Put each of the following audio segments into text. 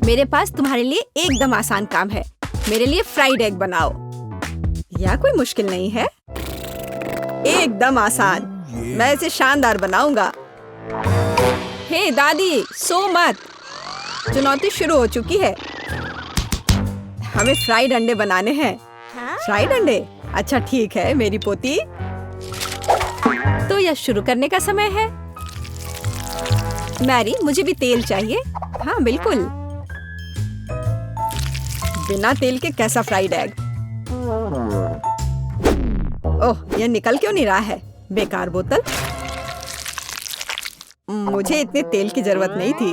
मेरे पास तुम्हारे लिए एकदम आसान काम है। मेरे लिए फ्राइड एग बनाओ। यह कोई मुश्किल नहीं है, एकदम आसान। मैं इसे शानदार बनाऊंगा। हे दादी, सो मत। चुनौती शुरू हो चुकी है। हमें फ्राइड अंडे बनाने हैं। फ्राइड अंडे? अच्छा ठीक है मेरी पोती। तो यह शुरू करने का समय है। मैरी, मुझे भी तेल चाहिए। हाँ बिल्कुल। बिना तेल के कैसा फ्राइड एग? ओह, यह निकल क्यों नहीं रहा है? बेकार बोतल। मुझे इतने तेल की जरूरत नहीं थी।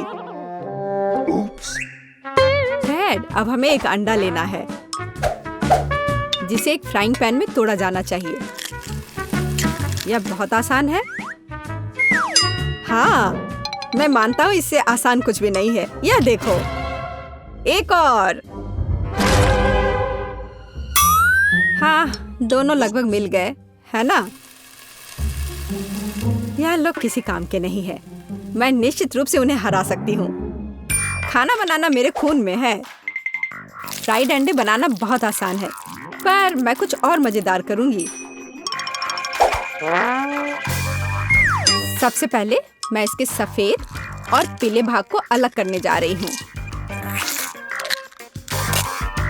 डैड, अब हमें एक अंडा लेना है जिसे एक फ्राइंग पैन में तोड़ा जाना चाहिए। यह बहुत आसान है। हाँ, मैं मानता हूँ इससे आसान कुछ भी नहीं है। यह देखो, एक और। हाँ, दोनों लगभग मिल गए, है ना? यह लोग किसी काम के नहीं है। मैं निश्चित रूप से उन्हें हरा सकती हूँ। खाना बनाना मेरे खून में है। फ्राइड अंडे बनाना बहुत आसान है, पर मैं कुछ और मजेदार करूंगी। सबसे पहले मैं इसके सफेद और पीले भाग को अलग करने जा रही हूँ।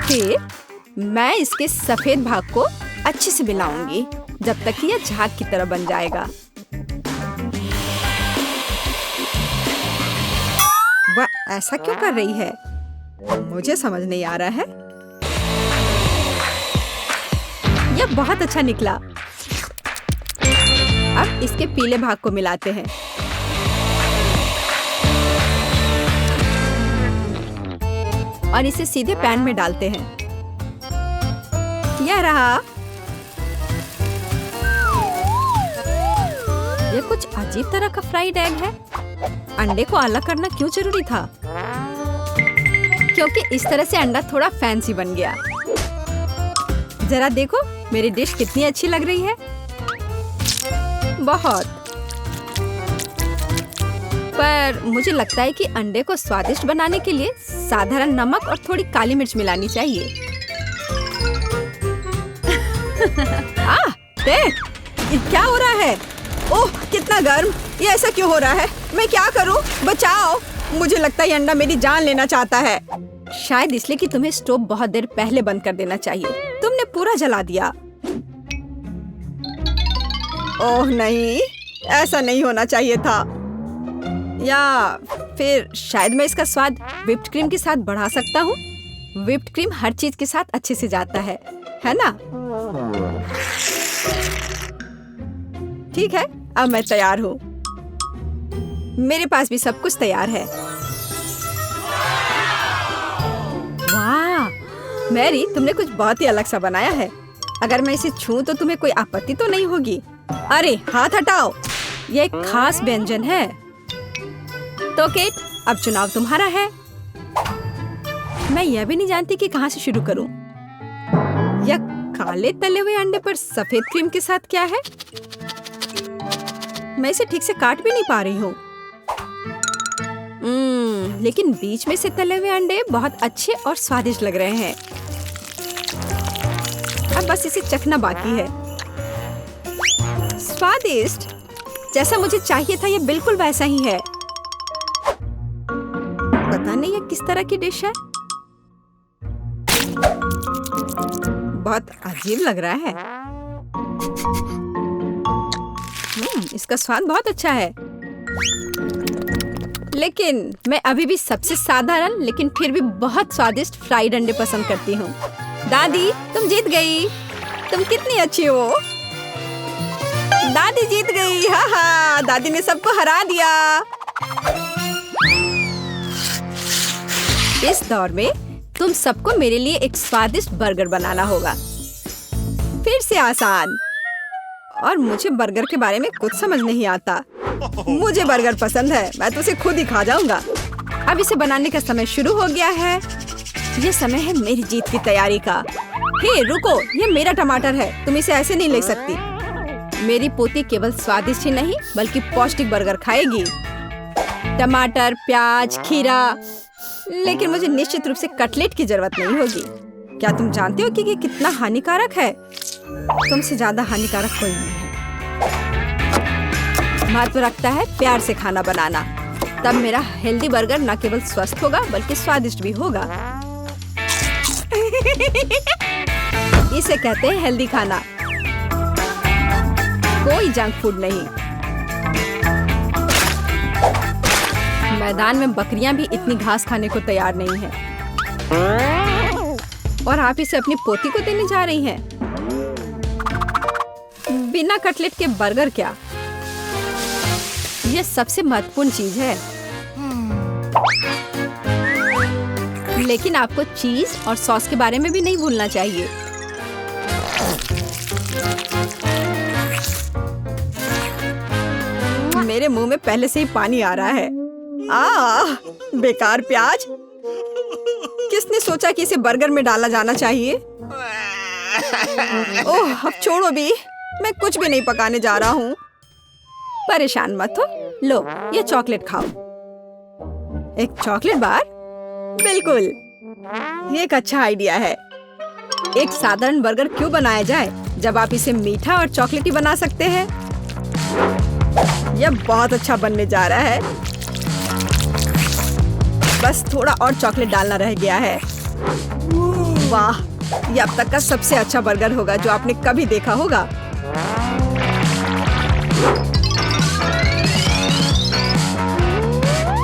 फिर मैं इसके सफेद भाग को अच्छे से मिलाऊंगी जब तक कि यह झाग की तरह बन जाएगा। वह ऐसा क्यों कर रही है? मुझे समझ नहीं आ रहा है। यह बहुत अच्छा निकला। अब इसके पीले भाग को मिलाते हैं। और इसे सीधे पैन में डालते हैं। यह रहा। यह कुछ अजीब तरह का फ्राइड एग है। अंडे को अलग करना क्यों जरूरी था? क्योंकि इस तरह से अंडा थोड़ा फैंसी बन गया। जरा देखो मेरी डिश कितनी अच्छी लग रही है। बहुत। पर मुझे लगता है कि अंडे को स्वादिष्ट बनाने के लिए साधारण नमक और थोड़ी काली मिर्च मिलानी चाहिए। देख, ये क्या हो रहा है? ओह, कितना गर्म! ये ऐसा क्यों हो रहा है? मैं क्या करूं? बचाओ! मुझे लगता है ये अंडा मेरी जान लेना चाहता है। शायद इसलिए कि तुम्हें स्टोव बहुत देर पहले बंद कर देना चाहिए। तुमने पूरा जला दिया। ओह नहीं, ऐसा नहीं होना चाहिए था। या फिर शायद मैं इसका स्वाद व्हिप्ड क्रीम के साथ बढ़ा सकता हूँ। व्हिप्ड क्रीम हर चीज के साथ अच्छे से जाता है ना? ठीक है, अब मैं तैयार हूँ। मेरे पास भी सब कुछ तैयार है। वाह, मैरी, तुमने कुछ बहुत ही अलग सा बनाया है। अगर मैं इसे छूं तो तुम्हें कोई आपत्ति तो नहीं होगी? अरे हाथ हटाओ, यह एक खास व्यंजन है। तो केट, अब चुनाव तुम्हारा है। मैं यह भी नहीं जानती कि कहाँ से शुरू करूं। यह काले तले हुए अंडे पर सफेद क्रीम के साथ क्या है? मैं इसे ठीक से काट भी नहीं पा रही हूँ। लेकिन बीच में से तले हुए अंडे बहुत अच्छे और स्वादिष्ट लग रहे हैं। अब बस इसे चखना बाकी है। स्वादिष्ट, जैसा मुझे चाहिए था, यह बिल्कुल वैसा ही है। पता नहीं यह किस तरह की डिश है। बहुत अजीब लग रहा है। इसका स्वाद बहुत अच्छा है। लेकिन मैं अभी भी सबसे साधारण लेकिन फिर भी बहुत स्वादिष्ट फ्राइड अंडे पसंद करती हूँ। दादी, तुम जीत गई। तुम कितनी अच्छी हो। दादी जीत गई। हाँ हाँ, दादी ने सबको हरा दिया। इस दौर में तुम सबको मेरे लिए एक स्वादिष्ट बर्गर बनाना होगा। फिर से आसान। और मुझे बर्गर के बारे में कुछ समझ नहीं आता। मुझे बर्गर पसंद है, मैं तो उसे खुद ही खा जाऊंगा। अब इसे बनाने का समय शुरू हो गया है। ये समय है मेरी जीत की तैयारी का। हे रुको, ये मेरा टमाटर है, तुम इसे ऐसे नहीं ले सकती। मेरी पोती केवल स्वादिष्ट ही नहीं बल्कि पौष्टिक बर्गर खाएगी। टमाटर, प्याज, खीरा, लेकिन मुझे निश्चित रूप से कटलेट की जरूरत नहीं होगी। क्या तुम जानते हो कि ये कितना हानिकारक है? तुमसे ज्यादा हानिकारक कोई नहीं है। महत्व रखता है प्यार से खाना बनाना, तब मेरा हेल्दी बर्गर न केवल स्वस्थ होगा बल्कि स्वादिष्ट भी होगा। इसे कहते हैं हेल्दी खाना, कोई जंक फूड नहीं। मैदान में बकरियां भी इतनी घास खाने को तैयार नहीं हैं। और आप इसे अपनी पोती को देने जा रही हैं। बिना कटलेट के बर्गर क्या? यह सबसे महत्वपूर्ण चीज है। लेकिन आपको चीज और सॉस के बारे में भी नहीं भूलना चाहिए। मेरे मुंह में पहले से ही पानी आ रहा है। बेकार प्याज। किसने सोचा कि इसे बर्गर में डाला जाना चाहिए? ओह, अब छोड़ो भी, मैं कुछ भी नहीं पकाने जा रहा हूँ। परेशान मत हो, लो ये चॉकलेट खाओ। एक चॉकलेट बार? बिल्कुल, ये एक अच्छा आइडिया है। एक साधारण बर्गर क्यों बनाया जाए जब आप इसे मीठा और चॉकलेटी बना सकते हैं? यह बहुत अच्छा बनने जा रहा है। बस थोड़ा और चॉकलेट डालना रह गया है। वाह, यह अब तक का सबसे अच्छा बर्गर होगा जो आपने कभी देखा होगा।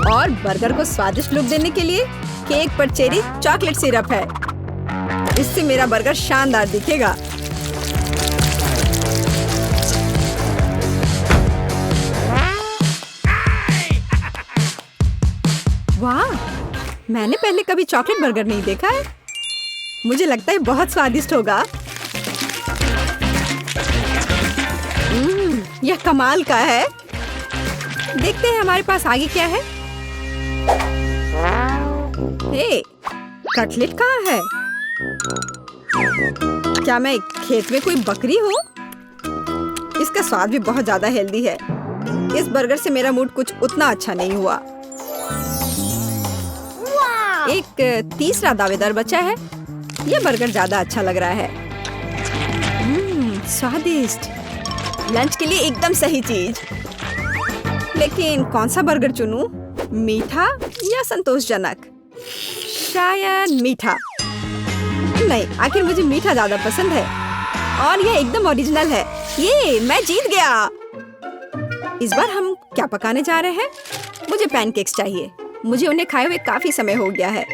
और बर्गर को स्वादिष्ट लुक देने के लिए केक पर चेरी चॉकलेट सिरप है। इससे मेरा बर्गर शानदार दिखेगा। वाह, मैंने पहले कभी चॉकलेट बर्गर नहीं देखा है। मुझे लगता है बहुत स्वादिष्ट होगा। यह कमाल का है। देखते हैं हमारे पास आगे क्या है। हे, कटलेट कहाँ है? क्या मैं खेत में कोई बकरी हूँ? इसका स्वाद भी बहुत ज्यादा हेल्दी है। इस बर्गर से मेरा मूड कुछ उतना अच्छा नहीं हुआ। एक तीसरा दावेदार बचा है। यह बर्गर ज्यादा अच्छा लग रहा है। स्वादिष्ट। लंच के लिए एकदम सही चीज। लेकिन कौन सा बर्गर चुनूं? मीठा या संतोषजनक? शायद मीठा। नहीं, आखिर मुझे मीठा ज्यादा पसंद है। और यह एकदम ओरिजिनल है। ये मैं जीत गया। इस बार हम क्या पकाने जा रहे हैं? मुझे पैनकेक्स चाहिए। मुझे उन्हें खाए हुए काफी समय हो गया है।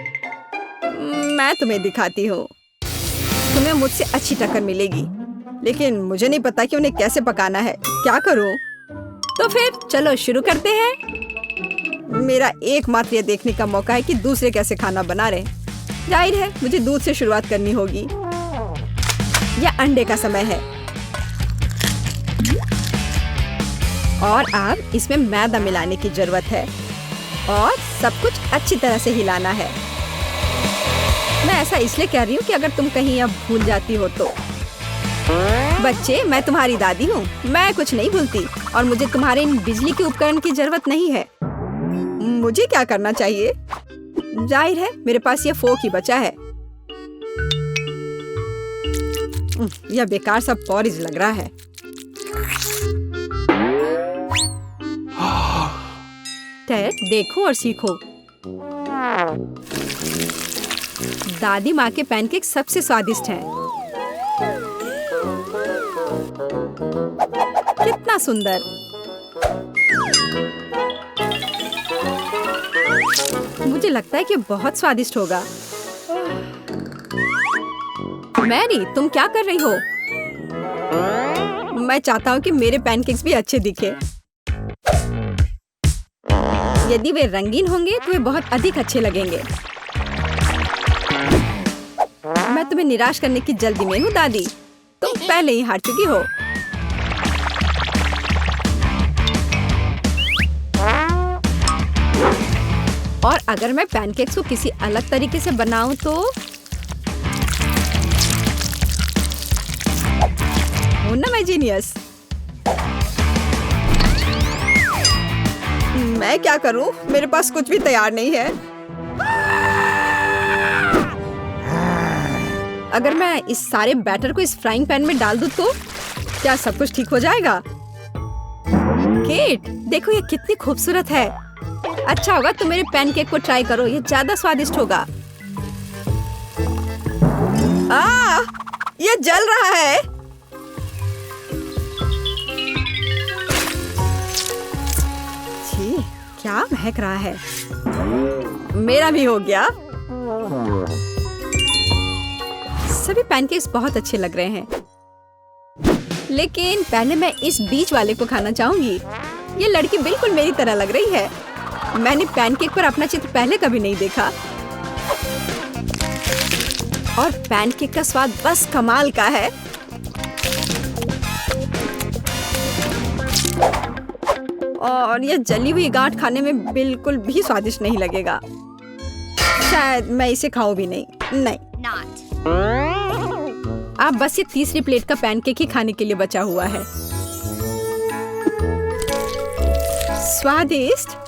मैं तुम्हें दिखाती हूँ। तुम्हें मुझसे अच्छी टक्कर मिलेगी, लेकिन मुझे नहीं पता कि उन्हें कैसे पकाना है। क्या करूँ? तो फिर चलो शुरू करते हैं। मेरा एकमात्र यह देखने का मौका है कि दूसरे कैसे खाना बना रहे। जाहिर है मुझे दूध से शुरुआत करनी होगी। यह अंडे का समय है। और अब इसमें मैदा मिलाने की जरूरत है और सब कुछ अच्छी तरह से हिलाना है। मैं ऐसा इसलिए कह रही हूँ कि अगर तुम कहीं अब भूल जाती हो तो। बच्चे, मैं तुम्हारी दादी हूँ। मैं कुछ नहीं भूलती और मुझे तुम्हारे इन बिजली के उपकरण की जरूरत नहीं है। मुझे क्या करना चाहिए? जाहिर है मेरे पास यह फोक ही बचा है। यह बेकार सा पॉरिज लग रहा है। टेड, देखो और सीखो। दादी माँ के पैनकेक सबसे स्वादिष्ट हैं। कितना सुंदर। मुझे लगता है कि बहुत स्वादिष्ट होगा। मैरी, तुम क्या कर रही हो? मैं चाहता हूँ कि मेरे पैनकेक्स भी अच्छे दिखे। यदि वे रंगीन होंगे तो वे बहुत अधिक अच्छे लगेंगे। मैं तुम्हें निराश करने की जल्दी में हूँ दादी। तुम पहले ही हार चुकी हो। और अगर मैं पैनकेक्स को किसी अलग तरीके से बनाऊं तो हूं ना मैं जीनियस। मैं क्या करूं? मेरे पास कुछ भी तैयार नहीं है। अगर मैं इस सारे बैटर को इस फ्राइंग पैन में डाल दूं तो क्या सब कुछ ठीक हो जाएगा? केट, देखो ये कितनी खूबसूरत है। अच्छा होगा तुम मेरे पैनकेक को ट्राई करो, ये ज्यादा स्वादिष्ट होगा। ये जल रहा है। छी, क्या महक रहा है। मेरा भी हो गया। सभी पैनकेक्स बहुत अच्छे लग रहे हैं, लेकिन पहले मैं इस बीच वाले को खाना चाहूंगी। ये लड़की बिल्कुल मेरी तरह लग रही है। मैंने पैनकेक पर अपना चित्र पहले कभी नहीं देखा और पैनकेक का स्वाद बस कमाल का है। और ये जली हुई गांठ खाने में बिल्कुल भी स्वादिष्ट नहीं लगेगा। शायद मैं इसे खाऊं भी नहीं। अब बस ये तीसरी प्लेट का पैनकेक ही खाने के लिए बचा हुआ है। स्वादिष्ट।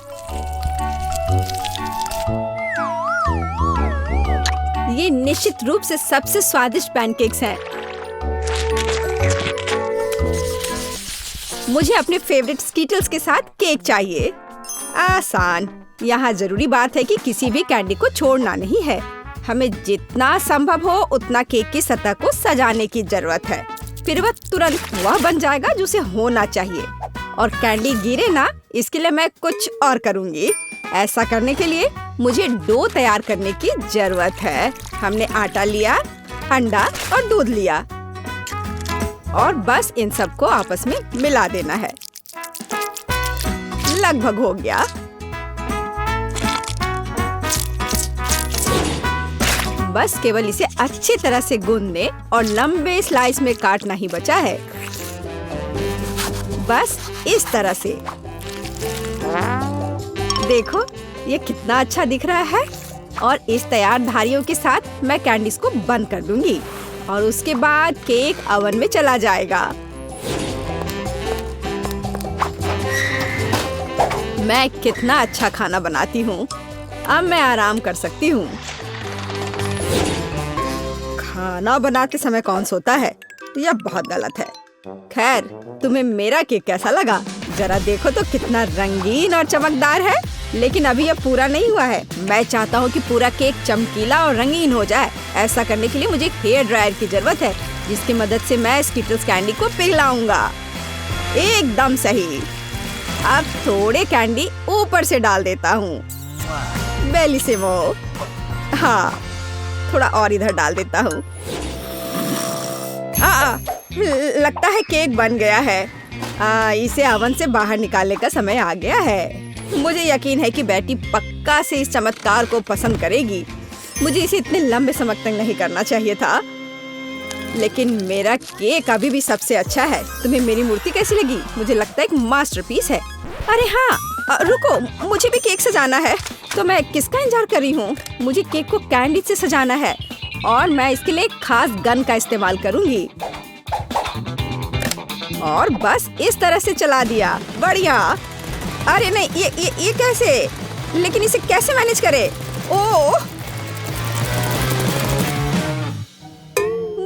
ये निश्चित रूप से सबसे स्वादिष्ट पैनकेक्स हैं। मुझे अपने फेवरेट स्कीटल्स के साथ केक चाहिए। आसान। यहाँ जरूरी बात है कि किसी भी कैंडी को छोड़ना नहीं है। हमें जितना संभव हो उतना केक की सतह को सजाने की जरूरत है। फिर वह तुरंत वह बन जाएगा जो उसे होना चाहिए। और कैंडी गिरे ना, इसके लिए मैं कुछ और करूँगी। ऐसा करने के लिए मुझे डो तैयार करने की जरूरत है। हमने आटा लिया, अंडा और दूध लिया और बस इन सबको आपस में मिला देना है। लगभग हो गया। बस केवल इसे अच्छी तरह से गूंदने और लंबे स्लाइस में काटना ही बचा है। बस इस तरह से। देखो ये कितना अच्छा दिख रहा है। और इस तैयार धारियों के साथ मैं कैंडीज को बंद कर दूंगी और उसके बाद केक ओवन में चला जाएगा। मैं कितना अच्छा खाना बनाती हूँ। अब मैं आराम कर सकती हूँ। खाना बनाते समय कौन सोता है? यह बहुत गलत है। खैर, तुम्हें मेरा केक कैसा लगा? जरा देखो तो कितना रंगीन और चमकदार है। लेकिन अभी यह पूरा नहीं हुआ है। मैं चाहता हूँ कि पूरा केक चमकीला और रंगीन हो जाए। ऐसा करने के लिए मुझे एक हेयर ड्रायर की जरूरत है, जिसकी मदद से मैं स्कीटल्स कैंडी को पिघलाऊंगा। एकदम सही। अब थोड़े कैंडी ऊपर से डाल देता हूँ। बेलिसिमो। हाँ, थोड़ा और इधर डाल देता हूँ। लगता है केक बन गया है। इसे ओवन से बाहर निकालने का समय आ गया है। मुझे यकीन है कि बेटी पक्का से इस चमत्कार को पसंद करेगी। मुझे इसे इतने लंबे समय तक नहीं करना चाहिए था, लेकिन मेरा केक अभी भी सबसे अच्छा है। तुम्हें मेरी मूर्ति कैसी लगी? मुझे लगता है एक मास्टरपीस है। अरे हाँ, रुको, मुझे भी केक सजाना है। तो मैं किसका इंतजार कर रही हूँ? मुझे केक को कैंडी से सजाना है और मैं इसके लिए एक खास गन का इस्तेमाल करूँगी। और बस इस तरह से चला दिया। बढ़िया। अरे नहीं, ये कैसे? लेकिन इसे कैसे मैनेज करे? ओह,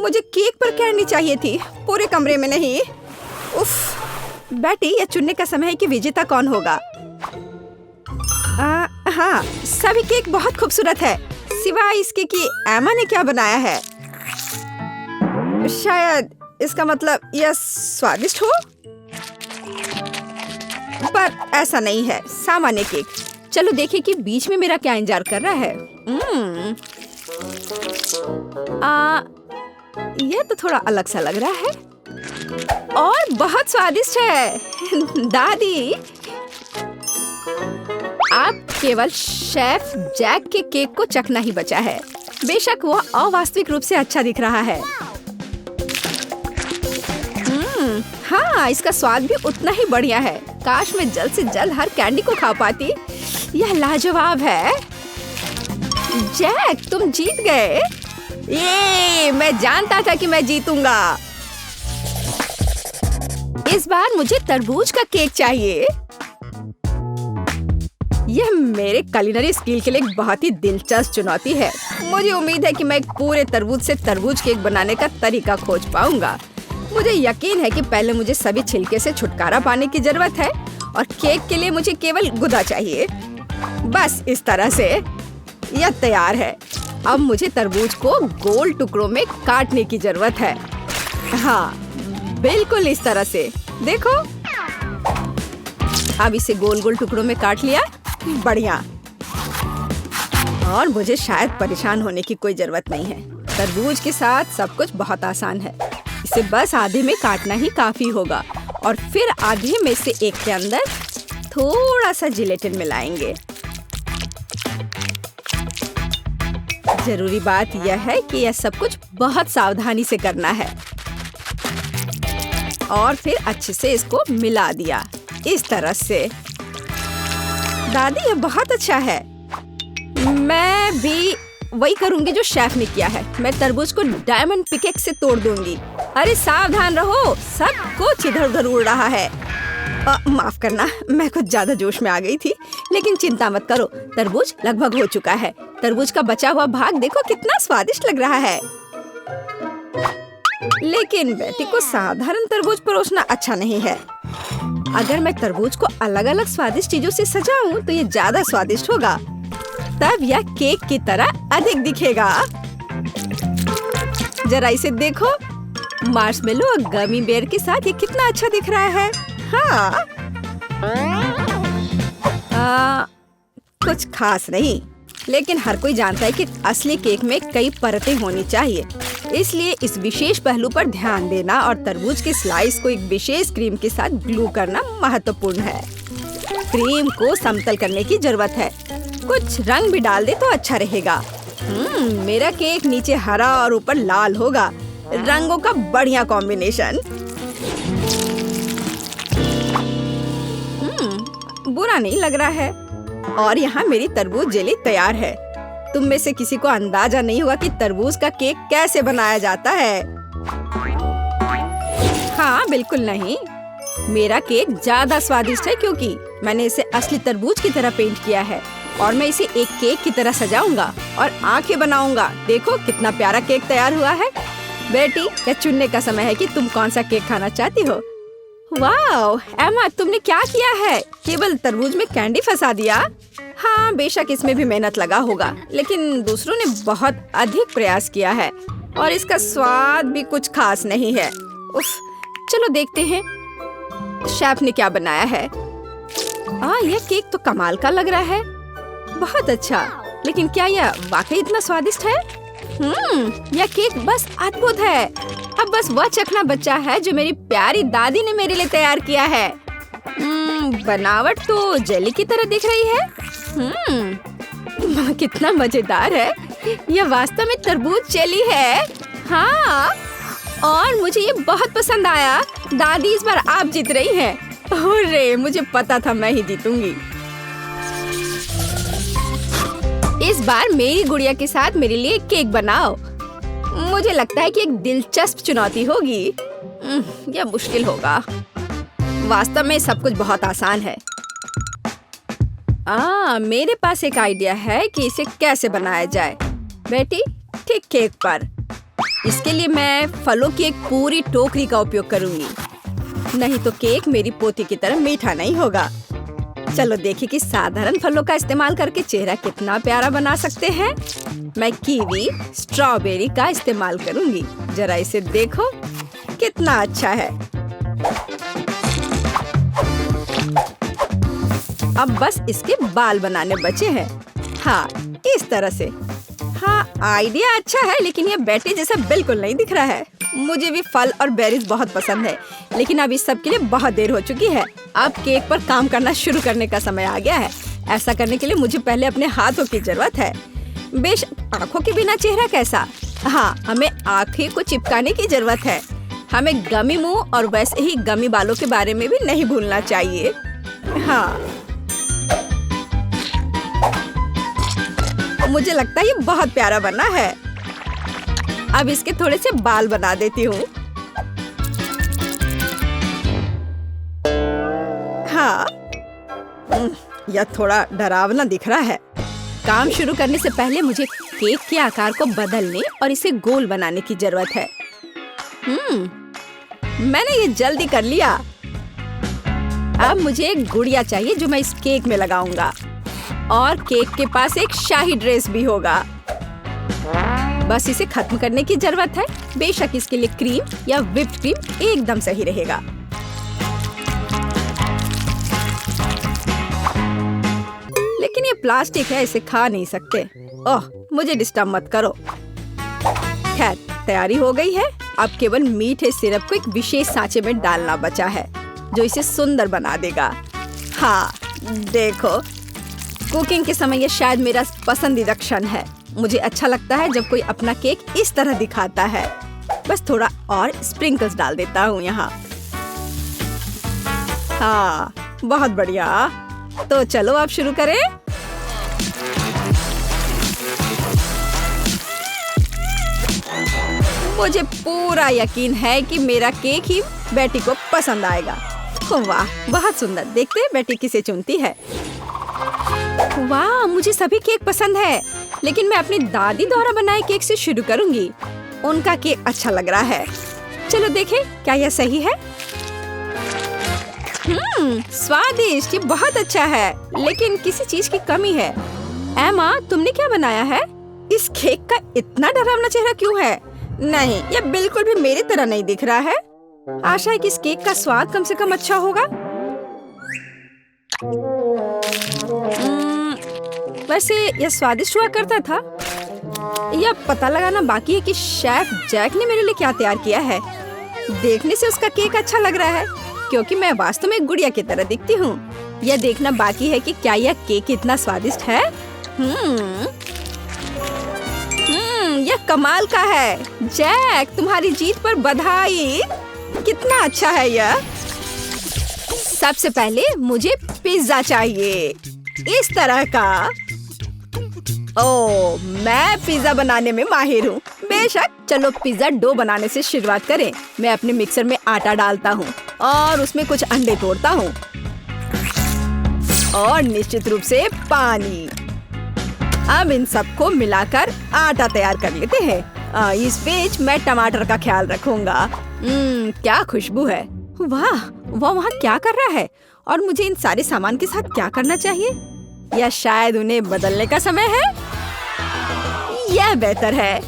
मुझे केक पर कैंडी चाहिए थी, पूरे कमरे में नहीं। उफ, बेटी, यह चुनने का समय है कि विजेता कौन होगा। हाँ, सभी केक बहुत खूबसूरत है, सिवाय इसके कि एमा ने क्या बनाया है। शायद इसका मतलब यह स्वादिष्ट हो, पर ऐसा नहीं है। सामान्य केक। चलो देखें कि बीच में मेरा क्या इंतजार कर रहा है। यह तो थोड़ा अलग सा लग रहा है और बहुत स्वादिष्ट है। दादी, आप केवल शेफ जैक के केक को चखना ही बचा है। बेशक वह अवास्तविक रूप से अच्छा दिख रहा है। हाँ, इसका स्वाद भी उतना ही बढ़िया है। काश मैं जल्द से जल्द हर कैंडी को खा पाती। यह लाजवाब है। जैक, तुम जीत गए। ये मैं जानता था कि मैं जीतूंगा। इस बार मुझे तरबूज का केक चाहिए। यह मेरे कुलिनरी स्किल के लिए एक बहुत ही दिलचस्प चुनौती है। मुझे उम्मीद है कि मैं एक पूरे तरबूज से तरबूज केक बनाने का तरीका खोज पाऊंगा। मुझे यकीन है कि पहले मुझे सभी छिलके से छुटकारा पाने की जरूरत है और केक के लिए मुझे केवल गुदा चाहिए। बस इस तरह से यह तैयार है। अब मुझे तरबूज को गोल टुकड़ों में काटने की जरूरत है। हाँ, बिल्कुल इस तरह से। देखो, अब इसे गोल गोल टुकड़ों में काट लिया। बढ़िया। और मुझे शायद परेशान होने की कोई जरूरत नहीं है। तरबूज के साथ सब कुछ बहुत आसान है। इसे बस आधे में काटना ही काफी होगा और फिर आधे में से एक के अंदर थोड़ा सा जिलेटिन मिलाएंगे। जरूरी बात यह है कि यह सब कुछ बहुत सावधानी से करना है। और फिर अच्छे से इसको मिला दिया इस तरह से। दादी, ये बहुत अच्छा है। मैं भी वही करूंगी जो शेफ ने किया है। मैं तरबूज को डायमंड पिकेक्स से तोड़ दूंगी। अरे सावधान रहो, सब कुछ इधर उधर उड़ रहा है। माफ करना, मैं कुछ ज्यादा जोश में आ गई थी। लेकिन चिंता मत करो, तरबूज लगभग हो चुका है। तरबूज का बचा हुआ भाग देखो कितना स्वादिष्ट लग रहा है। लेकिन बेटी को साधारण तरबूज परोसना अच्छा नहीं है। अगर मैं तरबूज को अलग अलग स्वादिष्ट चीजों से सजाऊं तो ये ज्यादा स्वादिष्ट होगा। तब यह केक की तरह अधिक दिखेगा। जरा इसे देखो, मार्शमेलो और गमी बेयर के साथ ये कितना अच्छा दिख रहा है। हाँ, कुछ खास नहीं, लेकिन हर कोई जानता है कि असली केक में कई परतें होनी चाहिए। इसलिए इस विशेष पहलू पर ध्यान देना और तरबूज के स्लाइस को एक विशेष क्रीम के साथ ग्लू करना महत्वपूर्ण है। क्रीम को समतल करने की जरूरत है। कुछ रंग भी डाल दे तो अच्छा रहेगा। मेरा केक नीचे हरा और ऊपर लाल होगा। रंगों का बढ़िया कॉम्बिनेशन। बुरा नहीं लग रहा है। और यहाँ मेरी तरबूज जेली तैयार है। तुम में से किसी को अंदाजा नहीं हुआ कि तरबूज का केक कैसे बनाया जाता है। हाँ, बिल्कुल नहीं। मेरा केक ज्यादा स्वादिष्ट है क्योंकि मैंने इसे असली तरबूज की तरह पेंट किया है। और मैं इसे एक केक की तरह सजाऊंगा और आंखें बनाऊंगा। देखो कितना प्यारा केक तैयार हुआ है। बेटी, यह चुनने का समय है कि तुम कौन सा केक खाना चाहती हो। वाह एमा, तुमने क्या किया है? केवल तरबूज में कैंडी फंसा दिया। हाँ, बेशक इसमें भी मेहनत लगा होगा, लेकिन दूसरों ने बहुत अधिक प्रयास किया है और इसका स्वाद भी कुछ खास नहीं है। उफ, चलो देखते हैं शेफ ने क्या बनाया है। यह केक तो कमाल का लग रहा है। बहुत अच्छा, लेकिन क्या यह वाकई इतना स्वादिष्ट है? यह केक बस अद्भुत है। अब बस वह चखना बचा है जो मेरी प्यारी दादी ने मेरे लिए तैयार किया है। बनावट तो जेली की तरह दिख रही है। कितना मजेदार है। यह वास्तव में तरबूज जेली है। हाँ, और मुझे ये बहुत पसंद आया। दादी, इस बार आप जीत रही हैं। अरे, मुझे पता था मैं ही जीतूंगी। इस बार मेरी गुड़िया के साथ मेरे लिए केक बनाओ। मुझे लगता है कि एक दिलचस्प चुनौती होगी। यह मुश्किल होगा। वास्तव में सब कुछ बहुत आसान है। मेरे पास एक आइडिया है कि इसे कैसे बनाया जाए। बेटी, ठीक केक पर। इसके लिए मैं फलों की एक पूरी टोकरी का उपयोग करूंगी। नहीं तो केक मेरी पोती की तरह मीठा नहीं होगा। चलो देखें कि साधारण फलों का इस्तेमाल करके चेहरा कितना प्यारा बना सकते हैं। मैं कीवी, स्ट्रॉबेरी का इस्तेमाल करूंगी। जरा इसे देखो, कितना अच्छा है। अब बस इसके बाल बनाने बचे हैं। हाँ, इस तरह से। हाँ, आइडिया अच्छा है, लेकिन ये बैटरी जैसा बिल्कुल नहीं दिख रहा है। मुझे भी फल और बेरीज बहुत पसंद है, लेकिन अब इस सब के लिए बहुत देर हो चुकी है। अब केक पर काम करना शुरू करने का समय आ गया है। ऐसा करने के लिए मुझे पहले अपने हाथों की जरूरत है। बेशक आँखों के बिना चेहरा कैसा। हाँ, हमें आँखें को चिपकाने की जरूरत है। हमें गमी मुंह और वैसे ही गमी बालों के बारे में भी नहीं भूलना चाहिए। हाँ, मुझे लगता है ये बहुत प्यारा बना है। अब इसके थोड़े से बाल बना देती हूँ। हाँ, यह थोड़ा डरावना दिख रहा है। काम शुरू करने से पहले मुझे केक के आकार को बदलने और इसे गोल बनाने की जरूरत है। मैंने ये जल्दी कर लिया। अब मुझे एक गुड़िया चाहिए जो मैं इस केक में लगाऊंगा, और केक के पास एक शाही ड्रेस भी होगा। बस इसे खत्म करने की जरूरत है। बेशक इसके लिए क्रीम या व्हिप्ड क्रीम एकदम सही रहेगा। लेकिन ये प्लास्टिक है, इसे खा नहीं सकते। ओह, मुझे डिस्टर्ब मत करो। खैर, तैयारी हो गई है। अब केवल मीठे सिरप को एक विशेष सांचे में डालना बचा है जो इसे सुंदर बना देगा। हाँ, देखो, कुकिंग के समय ये शायद मेरा पसंदीदा क्षण है। मुझे अच्छा लगता है जब कोई अपना केक इस तरह दिखाता है। बस थोड़ा और स्प्रिंकल्स डाल देता हूँ यहाँ। हाँ, बहुत बढ़िया। तो चलो अब शुरू करें। मुझे पूरा यकीन है कि मेरा केक ही बेटी को पसंद आएगा। वाह, बहुत सुंदर। देखते हैं बेटी किसे चुनती है। वाह, मुझे सभी केक पसंद है, लेकिन मैं अपनी दादी द्वारा बनाए केक से शुरू करूंगी। उनका केक अच्छा लग रहा है। चलो देखें क्या यह सही है। स्वादिष्ट, ये बहुत अच्छा है, लेकिन किसी चीज की कमी है। एमा, तुमने क्या बनाया है? इस केक का इतना डरावना चेहरा क्यों है? नहीं, यह बिल्कुल भी मेरी तरह नहीं दिख रहा है। आशा है कि इस केक का स्वाद कम से कम अच्छा होगा। वैसे यह स्वादिष्ट हुआ करता था। यह पता लगाना बाकी है कि शेफ जैक ने मेरे लिए क्या तैयार किया है। देखने से उसका केक अच्छा लग रहा है, क्योंकि मैं वास्तव में एक गुड़िया की तरह दिखती हूँ। यह देखना बाकी है कि क्या यह केक इतना स्वादिष्ट है। यह कमाल का है। जैक, तुम्हारी जीत पर बधाई। कितना अच्छा है यह। सबसे पहले मुझे पिज्जा चाहिए, इस तरह का। ओह, मैं पिज्जा बनाने में माहिर हूँ। बेशक, चलो पिज्जा डो बनाने से शुरुआत करें। मैं अपने मिक्सर में आटा डालता हूँ और उसमें कुछ अंडे तोड़ता हूँ, और निश्चित रूप से पानी। अब इन सबको मिलाकर आटा तैयार कर लेते हैं। इस बीच मैं टमाटर का ख्याल रखूंगा। क्या खुशबू है। वाह, वो वहाँ क्या कर रहा है, और मुझे इन सारे सामान के साथ क्या करना चाहिए? या शायद उन्हें बदलने का समय है? यह बेहतर है।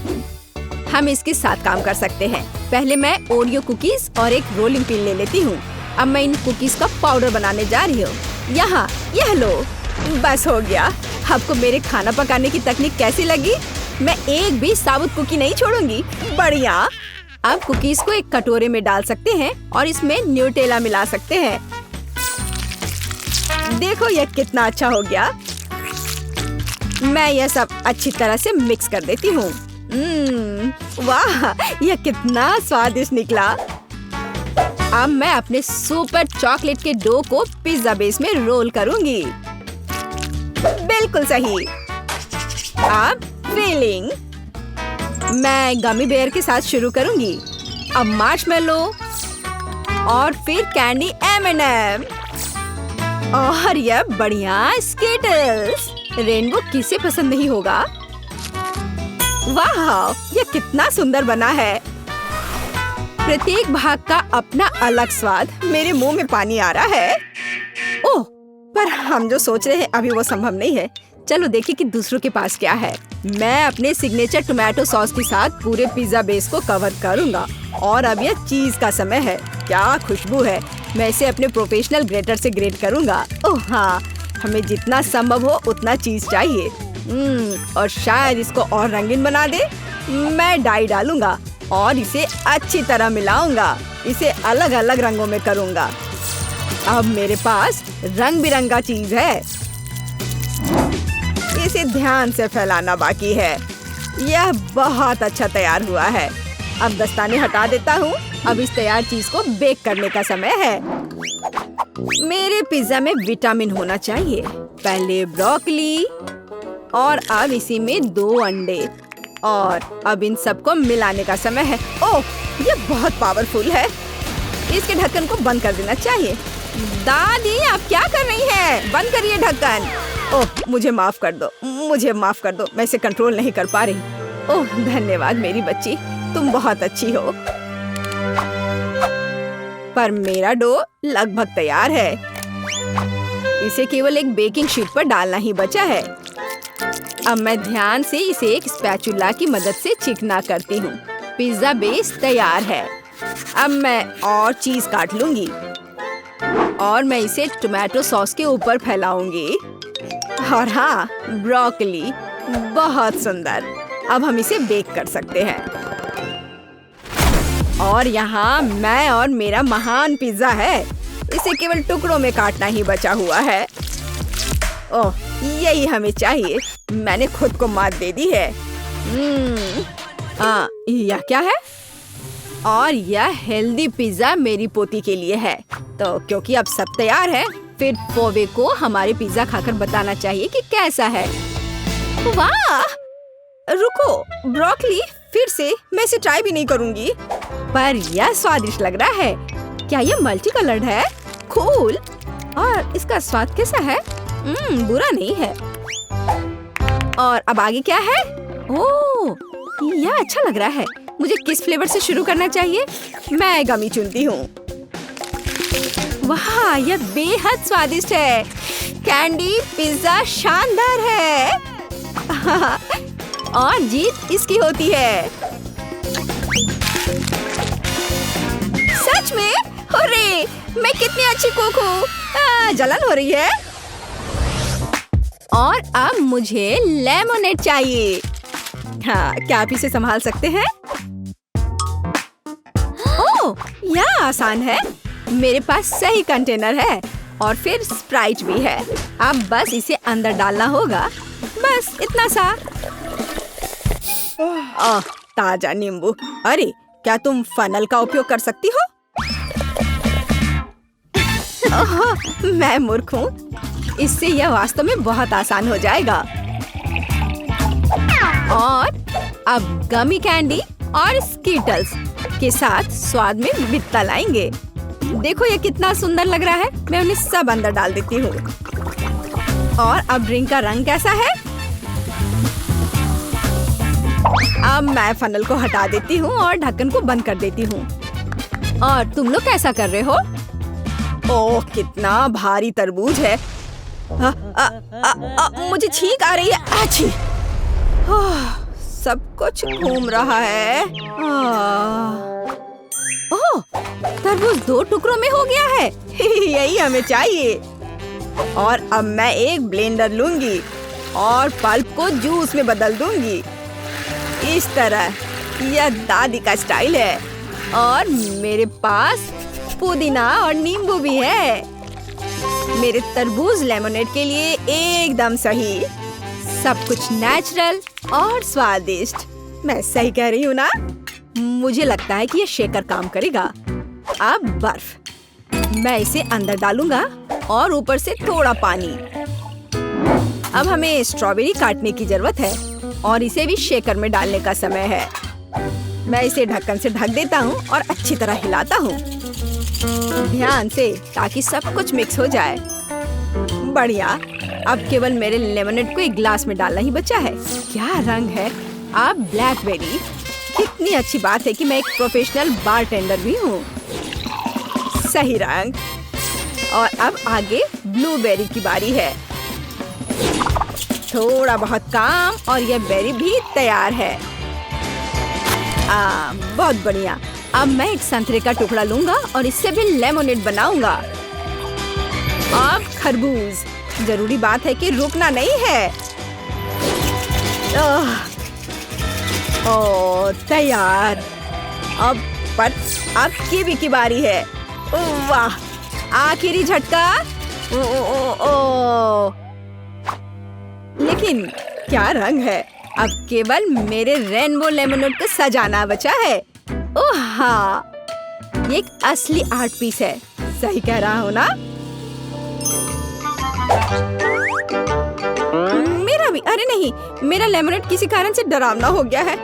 हम इसके साथ काम कर सकते हैं। पहले मैं ओरियो कुकीज और एक रोलिंग पिन ले लेती हूँ। अब मैं इन कुकीज का पाउडर बनाने जा रही हूँ। यहाँ, यह लो। बस हो गया। आपको मेरे खाना पकाने की तकनीक कैसी लगी? मैं एक भी साबुत कुकी नहीं छोड़ूंगी। बढ़िया। अब कुकीज को एक कटोरे में डाल सकते हैं और इसमें न्यूटेला मिला सकते हैं। देखो यह कितना अच्छा हो गया। मैं यह सब अच्छी तरह से मिक्स कर देती हूँ। वाह, यह कितना स्वादिष्ट निकला। अब मैं अपने सुपर चॉकलेट के डो को पिज्जा बेस में रोल करूंगी। बिल्कुल सही। अब फिलिंग मैं गमी बेयर के साथ शुरू करूंगी। अब मार्शमेलो और फिर कैंडी M&M और यह बढ़िया स्किटल्स। रेनबो किसे पसंद नहीं होगा। वाह, यह कितना सुंदर बना है। प्रत्येक भाग का अपना अलग स्वाद। मेरे मुंह में पानी आ रहा है। ओह, पर हम जो सोच रहे हैं अभी वो संभव नहीं है। चलो देखिए कि दूसरों के पास क्या है। मैं अपने सिग्नेचर टोमेटो सॉस के साथ पूरे पिज्जा बेस को कवर करूंगा। और अब यह चीज का समय है। क्या खुशबू है। मैं इसे अपने प्रोफेशनल ग्रेटर से ग्रेट करूंगा। ओह हाँ, हमें जितना संभव हो उतना चीज चाहिए। और शायद इसको और रंगीन बना दे। मैं डाई डालूंगा और इसे अच्छी तरह मिलाऊंगा। इसे अलग अलग रंगों में करूंगा। अब मेरे पास रंग बिरंगा चीज है। इसे ध्यान से फैलाना बाकी है। यह बहुत अच्छा तैयार हुआ है। अब दस्ताने हटा देता हूँ। अब इस तैयार चीज को बेक करने का समय है। मेरे पिज्जा में विटामिन होना चाहिए। पहले ब्रोकली और अब इसी में 2 अंडे। और अब इन सबको मिलाने का समय है। ओह, ये बहुत पावरफुल है। इसके ढक्कन को बंद कर देना चाहिए। दादी आप क्या कर रही हैं? बंद करिए ढक्कन। ओह मुझे माफ कर दो, मुझे माफ कर दो, मैं इसे कंट्रोल नहीं कर पा रही। ओह धन्यवाद मेरी बच्ची, तुम बहुत अच्छी हो। पर मेरा डो लगभग तैयार है। इसे केवल एक बेकिंग शीट पर डालना ही बचा है। अब मैं ध्यान से इसे एक स्पैचुला की मदद से चिकना करती हूँ। पिज्जा बेस तैयार है। अब मैं और चीज काट लूंगी और मैं इसे टोमेटो सॉस के ऊपर फैलाऊंगी। और हाँ, ब्रोकली, बहुत सुंदर। अब हम इसे बेक कर सकते हैं। और यहाँ मैं और मेरा महान पिज्जा है। इसे केवल टुकड़ों में काटना ही बचा हुआ है। ओह, यही हमें चाहिए। मैंने खुद को मात दे दी है। यह क्या है? और यह हेल्दी पिज्जा मेरी पोती के लिए है। तो क्योंकि अब सब तैयार है, फिर फोवे को हमारे पिज्जा खाकर बताना चाहिए कि कैसा है। वाह! रुको, ब्रोकली, फिर से मैं इसे ट्राई भी नहीं करूंगी। पर यह स्वादिष्ट लग रहा है। क्या यह मल्टी कलर्ड है? कूल। और इसका स्वाद कैसा है? बुरा नहीं है। और अब आगे क्या है? ओह, यह अच्छा लग रहा है। मुझे किस फ्लेवर से शुरू करना चाहिए? मैं गमी चुनती हूँ। वाह, यह बेहद स्वादिष्ट है। कैंडी पिज्जा शानदार है। और जीत इसकी होती है। सच में? अरे, मैं कितनी अच्छी कुक हूँ। जलन हो रही है। और अब मुझे लेमोनेड चाहिए। हाँ, क्या आप इसे संभाल सकते हैं? ओह, यह आसान है। मेरे पास सही कंटेनर है और फिर स्प्राइट भी है। अब बस इसे अंदर डालना होगा। बस इतना सा। ओह, ताजा नींबू। अरे, क्या तुम फनल का उपयोग कर सकती हो? ओह, मैं मूर्ख हूँ। इससे यह वास्तव में बहुत आसान हो जाएगा। और अब गमी कैंडी और स्कीटल्स के साथ स्वाद में विविधता लाएंगे। देखो ये कितना सुंदर लग रहा है। मैं उन्हें सब अंदर डाल देती हूँ। और अब ड्रिंक का रंग कैसा है? अब मैं फनल को हटा देती हूँ और ढक्कन को बंद कर देती हूँ। और तुम लोग कैसा कर रहे हो? ओह, कितना भारी तरबूज है। मुझे छींक आ रही है। आछी! सब कुछ घूम रहा है। ओह, तरबूज 2 टुकड़ों में हो गया है। यही हमें चाहिए। और अब मैं एक ब्लेंडर लूंगी और पल्प को जूस में बदल दूंगी। इस तरह। यह दादी का स्टाइल है। और मेरे पास पुदीना और नींबू भी है। मेरे तरबूज लेमोनेड के लिए एकदम सही। सब कुछ नेचुरल और स्वादिष्ट। मैं सही कह रही हूँ ना? मुझे लगता है कि ये शेकर काम करेगा। अब बर्फ। मैं इसे अंदर डालूंगा और ऊपर से थोड़ा पानी। अब हमें स्ट्रॉबेरी काटने की जरूरत है और इसे भी शेकर में डालने का समय है। मैं इसे ढक्कन से ढक देता हूँ और अच्छी तरह हिलाता हूँ। ध्यान से, ताकि सब कुछ मिक्स हो जाए। बढ़िया। अब केवल मेरे लेमोनेड को एक ग्लास में डालना ही बचा है। क्या रंग है! अब ब्लैकबेरी। कितनी अच्छी बात है कि मैं एक प्रोफेशनल बारटेंडर भी हूँ। सही रंग। और अब आगे ब्लूबेरी की बारी है। थोड़ा बहुत काम और यह बेरी भी तैयार है। बहुत बढ़िया। अब मैं एक संतरे का टुकड़ा लूंगा और इससे भी लेमोनेड बनाऊंगा। अब खरबूज। जरूरी बात है कि रुकना नहीं है। ओह, तैयार। अब कीवी की बारी है। वाह, आखिरी झटका। लेकिन क्या रंग है! अब केवल मेरे रेनबो लेमोनेड को सजाना बचा है। ओह हाँ, ये एक असली आर्ट पीस है। सही कह रहा हूँ ना? मेरा भी। अरे नहीं, मेरा लेमोनेड किसी कारण से डरावना हो गया है।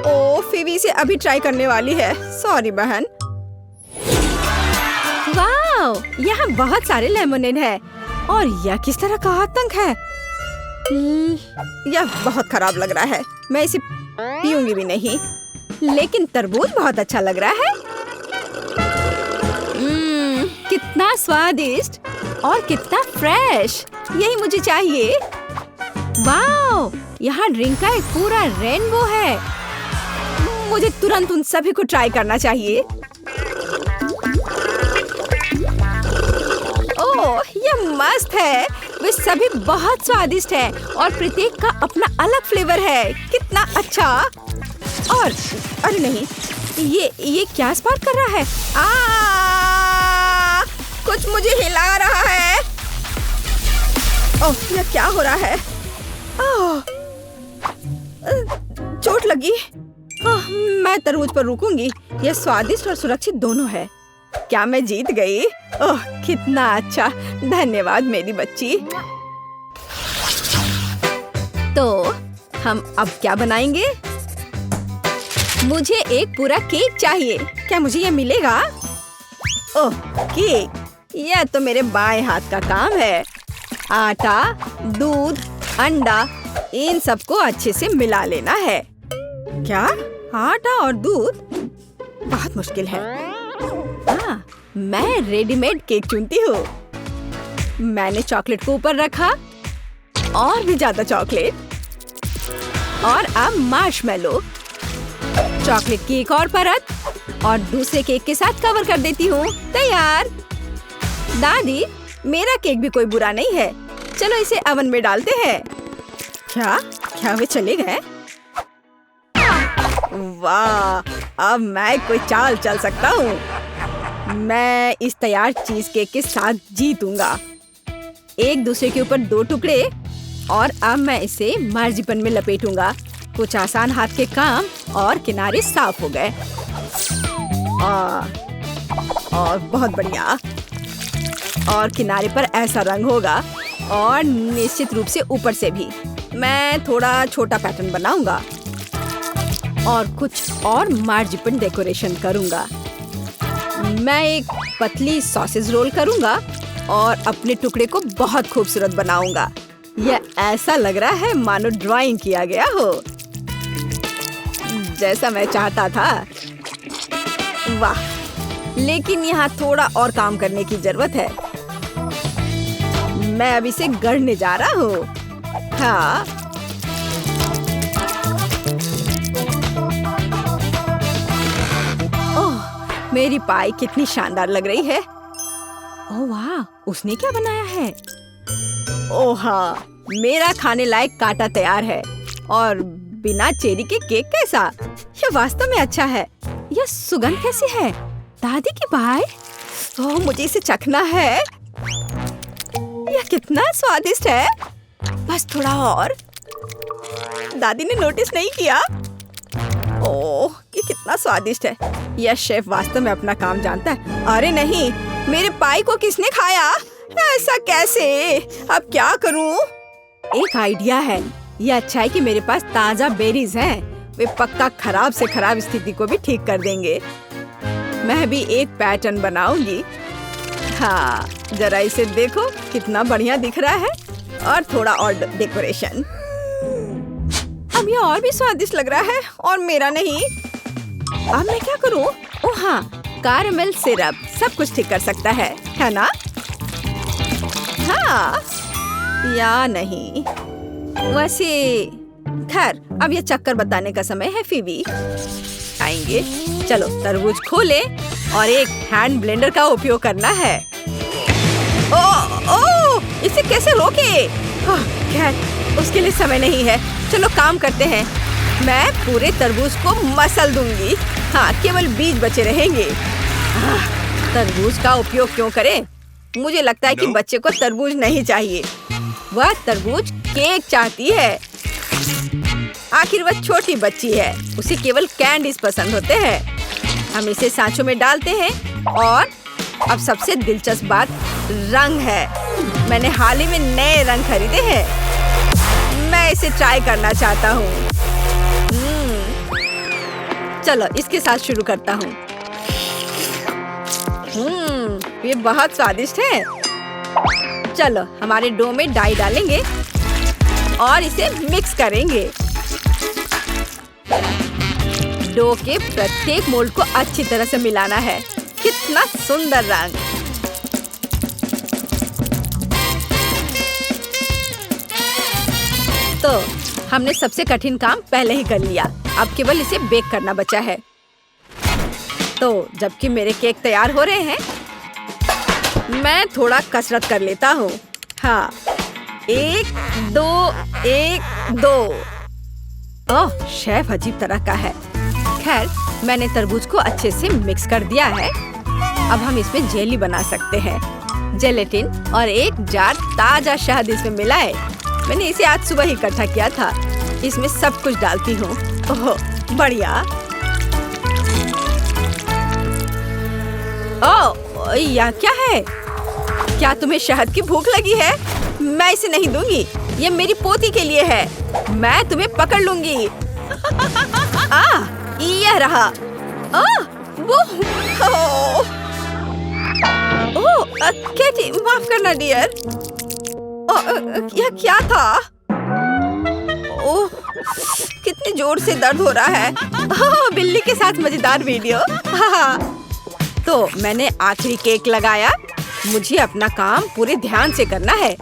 ओह, फिवी इसे अभी ट्राई करने वाली है। सॉरी बहन। वाह, वाओ, यहाँ बहुत सारे लेमोनेड है और यह किस तरह का आतंक है। यह बहुत खराब लग रहा है, मैं इसे पीऊंगी भी नहीं। लेकिन तरबूज बहुत अच्छा लग रहा है। कितना स्वादिष्ट और कितना फ्रेश, यही मुझे चाहिए। वाओ, यहाँ ड्रिंक का एक पूरा रेनबो है। मुझे तुरंत उन सभी को ट्राई करना चाहिए। ओह, यह मस्त है। वे सभी बहुत स्वादिष्ट है और प्रत्येक का अपना अलग फ्लेवर है। कितना अच्छा। और अरे नहीं, ये क्या स्पार्क कर रहा है? कुछ मुझे हिला रहा है। ओह, यह क्या हो रहा है? चोट लगी। मैं तरबूज पर रुकूंगी। यह स्वादिष्ट और सुरक्षित दोनों है। क्या मैं जीत गई? ओह, कितना अच्छा। धन्यवाद मेरी बच्ची। तो हम अब क्या बनाएंगे? मुझे एक पूरा केक चाहिए। क्या मुझे यह मिलेगा? ओह, केक। यह तो मेरे बाएं हाथ का काम है। आटा, दूध, अंडा, इन सबको अच्छे से मिला लेना है। क्या? आटा और दूध? बहुत मुश्किल है। मैं रेडीमेड केक चुनती हूँ। मैंने चॉकलेट को ऊपर रखा और भी ज्यादा चॉकलेट और अब मार्शमेलो। चॉकलेट की एक और परत और दूसरे केक के साथ कवर कर देती हूँ। तैयार। दादी, मेरा केक भी कोई बुरा नहीं है। चलो इसे ओवन में डालते हैं। क्या वे चले गए? वाह, अब मैं कोई चाल चल सकता हूँ। मैं इस तैयार चीज केक के साथ जीतूंगा। एक दूसरे के ऊपर 2 टुकड़े और अब मैं इसे मार्जिपन में लपेटूंगा। कुछ आसान हाथ के काम और किनारे साफ हो गए। और बहुत बढ़िया। और किनारे पर ऐसा रंग होगा और निश्चित रूप से ऊपर से भी। मैं थोड़ा छोटा पैटर्न बनाऊंगा और कुछ और मार्जिपन डेकोरेशन करूंगा। मैं एक पतली सॉसेज रोल करूंगा और अपने टुकड़े को बहुत खूबसूरत बनाऊंगा। यह ऐसा लग रहा है मानो ड्राइंग किया गया हो, जैसा मैं चाहता था। वाह, लेकिन यहाँ थोड़ा और काम करने की जरूरत है। मैं अब इसे गढ़ने जा रहा हूँ। हाँ, ओह, मेरी पाई कितनी शानदार लग रही है। ओह वाह, उसने क्या बनाया है? ओह हाँ, मेरा खाने लायक काटा तैयार है। और बिना चेरी के केक कैसा? यह वास्तव में अच्छा है। यह सुगंध कैसी है? दादी की पाई? ओह, मुझे इसे चखना है। यह कितना स्वादिष्ट है। बस थोड़ा और। दादी ने नोटिस नहीं किया। ओह, ये कितना स्वादिष्ट है। यह शेफ वास्तव में अपना काम जानता है। अरे नहीं, मेरे पाई को किसने खाया? ऐसा कैसे? अब क्या करूं? एक आइडिया है। यह अच्छा है कि मेरे पास ताजा बेरीज हैं। वे पक्का खराब से खराब स्थिति को भी ठीक कर देंगे। मैं भी एक पैटर्न बनाऊंगी। हाँ, जरा इसे देखो, कितना बढ़िया दिख रहा है। और थोड़ा और डेकोरेशन। अब यह और भी स्वादिष्ट लग रहा है और मेरा नहीं। अब मैं क्या करूं? ओह हाँ, कैरेमल सिरप सब कुछ ठीक कर सकता है ना? हाँ या नहीं? वैसे खैर, अब ये चक्कर बताने का समय है। फीवी आएंगे। चलो तरबूज खोले और एक हैंड ब्लेंडर का उपयोग करना है। ओ, इसे कैसे रोके? खैर, उसके लिए समय नहीं है। चलो काम करते हैं। मैं पूरे तरबूज को मसल दूंगी। हाँ, केवल बीज बचे रहेंगे। तरबूज का उपयोग क्यों करें? मुझे लगता है कि बच्चे को तरबूज नहीं चाहिए। वह तरबूज केक चाहती है। आखिर वह छोटी बच्ची है, उसे केवल कैंडीज पसंद होते हैं। हम इसे सांचों में डालते हैं और अब सबसे दिलचस्प बात रंग है। मैंने हाल ही में नए रंग खरीदे हैं। मैं इसे ट्राई करना चाहता हूँ। चलो इसके साथ शुरू करता हूँ। ये बहुत स्वादिष्ट है। चलो हमारे डो में डाई डालेंगे और इसे मिक्स करेंगे। डो के प्रत्येक मोल्ड को अच्छी तरह से मिलाना है। कितना सुंदर रंग! तो हमने सबसे कठिन काम पहले ही कर लिया। अब केवल इसे बेक करना बचा है। तो जबकि मेरे केक तैयार हो रहे हैं, मैं थोड़ा कसरत कर लेता हूँ। हाँ, 1 2 1 2। ओह, शेफ अजीब तरह का है। खैर, मैंने तरबूज को अच्छे से मिक्स कर दिया है। अब हम इसमें जेली बना सकते हैं। जेलेटिन और 1 जार ताजा शहद इसमें मिलाए। मैंने इसे आज सुबह ही इकट्ठा किया था। इसमें सब कुछ डालती हूँ। ओह, बढ़िया। ओह, यह क्या है? क्या तुम्हें शहद की भूख लगी है? मैं इसे नहीं दूंगी। ये मेरी पोती के लिए है। मैं तुम्हें पकड़ लूंगी। यह रहा। केटी, माफ करना डियर। यह क्या था? ओह, कितनी जोर से दर्द हो रहा है। बिल्ली के साथ मजेदार वीडियो। तो मैंने आखिरी केक लगाया। मुझे अपना काम पूरे ध्यान से करना है।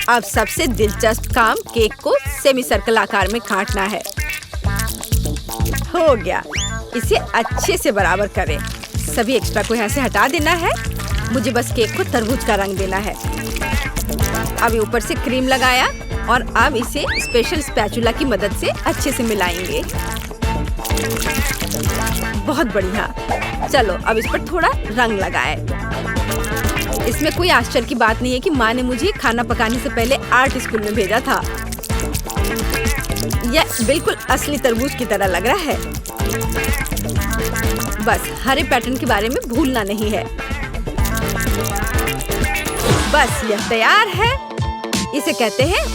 अब सबसे दिलचस्प काम केक को सेमी सर्कल आकार में काटना है। हो गया। इसे अच्छे से बराबर करें। सभी एक्स्ट्रा को यहाँ से हटा देना है। मुझे बस केक को तरबूज का रंग देना है। अब ऊपर से क्रीम लगाया और अब इसे स्पेशल स्पैचुला की मदद से अच्छे से मिलाएंगे। बहुत बढ़िया। चलो अब इस पर थोड़ा रंग लगाए। इसमें कोई आश्चर्य की बात नहीं है कि माँ ने मुझे खाना पकाने से पहले आर्ट स्कूल में भेजा था। यह बिल्कुल असली तरबूज की तरह लग रहा है। बस हरे पैटर्न के बारे में भूलना नहीं है। बस यह तैयार है। इसे कहते हैं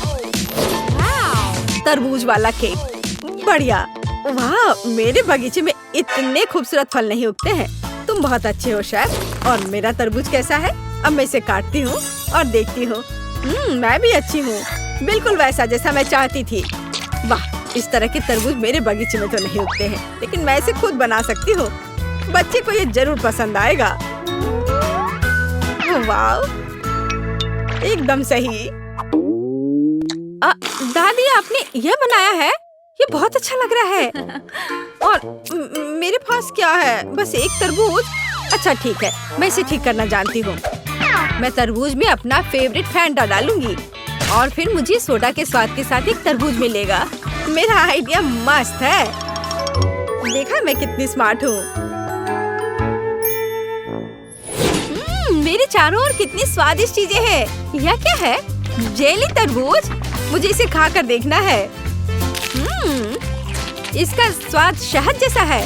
तरबूज वाला केक। बढ़िया। वाह, मेरे बगीचे में इतने खूबसूरत फल नहीं उगते हैं। तुम बहुत अच्छे हो शेफ। और मेरा तरबूज कैसा है? अब मैं इसे काटती हूँ और देखती हूँ। मैं भी अच्छी हूँ। बिल्कुल वैसा जैसा मैं चाहती थी। वाह, इस तरह के तरबूज मेरे बगीचे में तो नहीं उगते हैं, लेकिन मैं इसे खुद बना सकती हूँ। बच्चे को ये जरूर पसंद आएगा। वाह, एकदम सही। दादी, आपने यह बनाया है? ये बहुत अच्छा लग रहा है। और मेरे पास क्या है? बस एक तरबूज। अच्छा ठीक है, मैं इसे ठीक करना जानती हूँ। मैं तरबूज में अपना फेवरेट फैंटा डालूंगी और फिर मुझे सोडा के स्वाद के साथ एक तरबूज मिलेगा। मेरा आइडिया मस्त है। देखा मैं कितनी स्मार्ट हूँ। मेरे चारों ओर कितनी स्वादिष्ट चीजें हैं। यह क्या है? जेली तरबूज। मुझे इसे खाकर देखना है। इसका स्वाद शहद जैसा है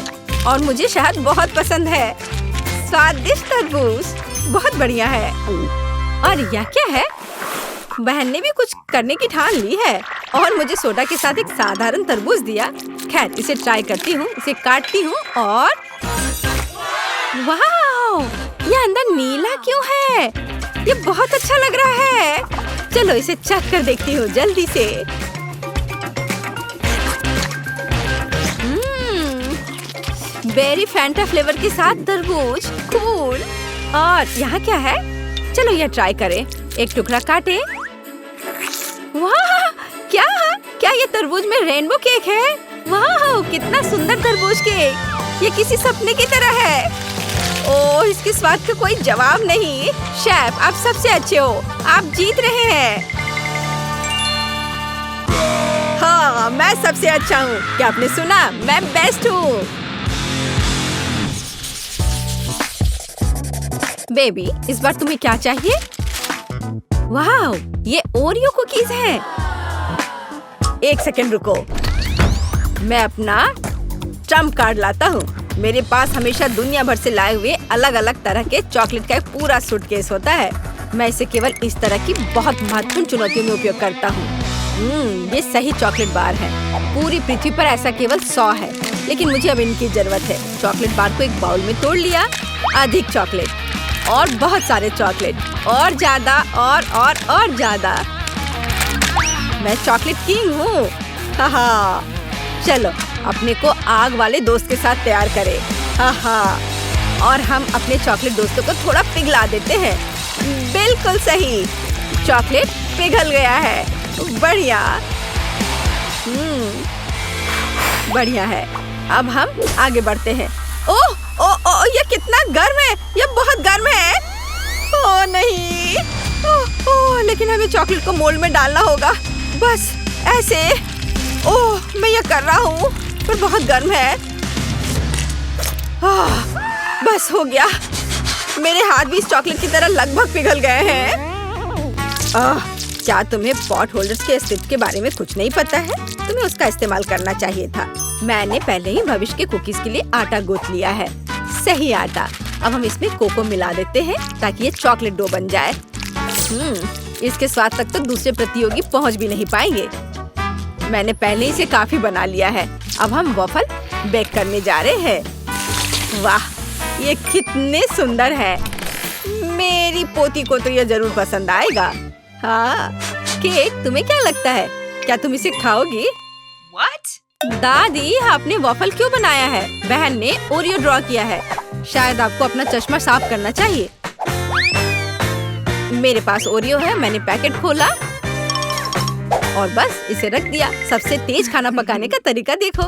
और मुझे शहद बहुत पसंद है। स्वादिष्ट तरबूज बहुत बढ़िया है। और यह क्या है? बहन ने भी कुछ करने की ठान ली है और मुझे सोडा के साथ एक साधारण तरबूज दिया। खैर, इसे ट्राई करती हूँ। इसे काटती हूँ और वाह, ये अंदर नीला क्यों है? ये बहुत अच्छा लग रहा है। चलो इसे चख कर देखती हूँ जल्दी से। बेरी फैंटा फ्लेवर के साथ तरबूज, कूल। और यहाँ क्या है? चलो यह ट्राई करें। एक टुकड़ा काटे। वाह, क्या ये तरबूज में रेनबो केक है? वाह, कितना सुंदर तरबूज केक। ये किसी सपने की तरह है। ओह, इसके स्वाद का कोई जवाब नहीं। शेफ, आप सबसे अच्छे हो। आप जीत रहे हैं। हाँ, मैं सबसे अच्छा हूँ। क्या आपने सुना? मैं बेस्ट हूँ। बेबी, इस बार तुम्हें क्या चाहिए? वाह, ये ओरियो कुकीज हैं। एक सेकंड रुको, मैं अपना ट्रम्प कार्ड लाता हूँ। मेरे पास हमेशा दुनिया भर से लाए हुए अलग अलग तरह के चॉकलेट का एक पूरा सूटकेस होता है। मैं इसे केवल इस तरह की बहुत महत्वपूर्ण चुनौतियों में उपयोग करता हूँ। ये सही चॉकलेट बार है। पूरी पृथ्वी पर ऐसा केवल 100 है, लेकिन मुझे अब इनकी जरूरत है। चॉकलेट बार को एक बाउल में तोड़ लिया अधिक चॉकलेट और बहुत सारे चॉकलेट और ज्यादा और ज्यादा। मैं चॉकलेट किंग हूँ। हाँ, चलो अपने को आग वाले दोस्त के साथ तैयार करें। हाँ, और हम अपने चॉकलेट दोस्तों को थोड़ा पिघला देते हैं। बिल्कुल सही, चॉकलेट पिघल गया है। बढ़िया। बढ़िया है। अब हम आगे बढ़ते हैं। ओह ओह ओह, ये कितना गर्म है, ये बहुत गर्म है। ओह नहीं, ओह, लेकिन हमें चॉकलेट को मोल्ड में डालना होगा। बस ऐसे। ओह, मैं ये कर रहा हूँ, पर बहुत गर्म है। बस हो गया। मेरे हाथ भी इस चॉकलेट की तरह लगभग पिघल गए हैं। क्या तुम्हें पॉट होल्डर्स के अस्तित्व के बारे में कुछ नहीं पता है? तुम्हें उसका इस्तेमाल करना चाहिए था। मैंने पहले ही भविष्य के कुकीज के लिए आटा गूंथ लिया है। सही आटा। अब हम इसमें कोको मिला देते हैं ताकि ये चॉकलेट डो बन जाए। इसके स्वाद तक तो दूसरे प्रतियोगी पहुंच भी नहीं पाएंगे। मैंने पहले ही इसे काफी बना लिया है। अब हम वॉफल बेक करने जा रहे हैं। वाह, ये कितने सुंदर है। मेरी पोती को तो ये जरूर पसंद आएगा। हाँ, केक, तुम्हें क्या लगता है? क्या तुम इसे खाओगी? What? दादी, आपने वॉफल क्यों बनाया है? बहन ने ओरियो ड्रॉ किया है। शायद आपको अपना चश्मा साफ करना चाहिए। मेरे पास ओरियो है। मैंने पैकेट खोला और बस इसे रख दिया। सबसे तेज खाना पकाने का तरीका देखो।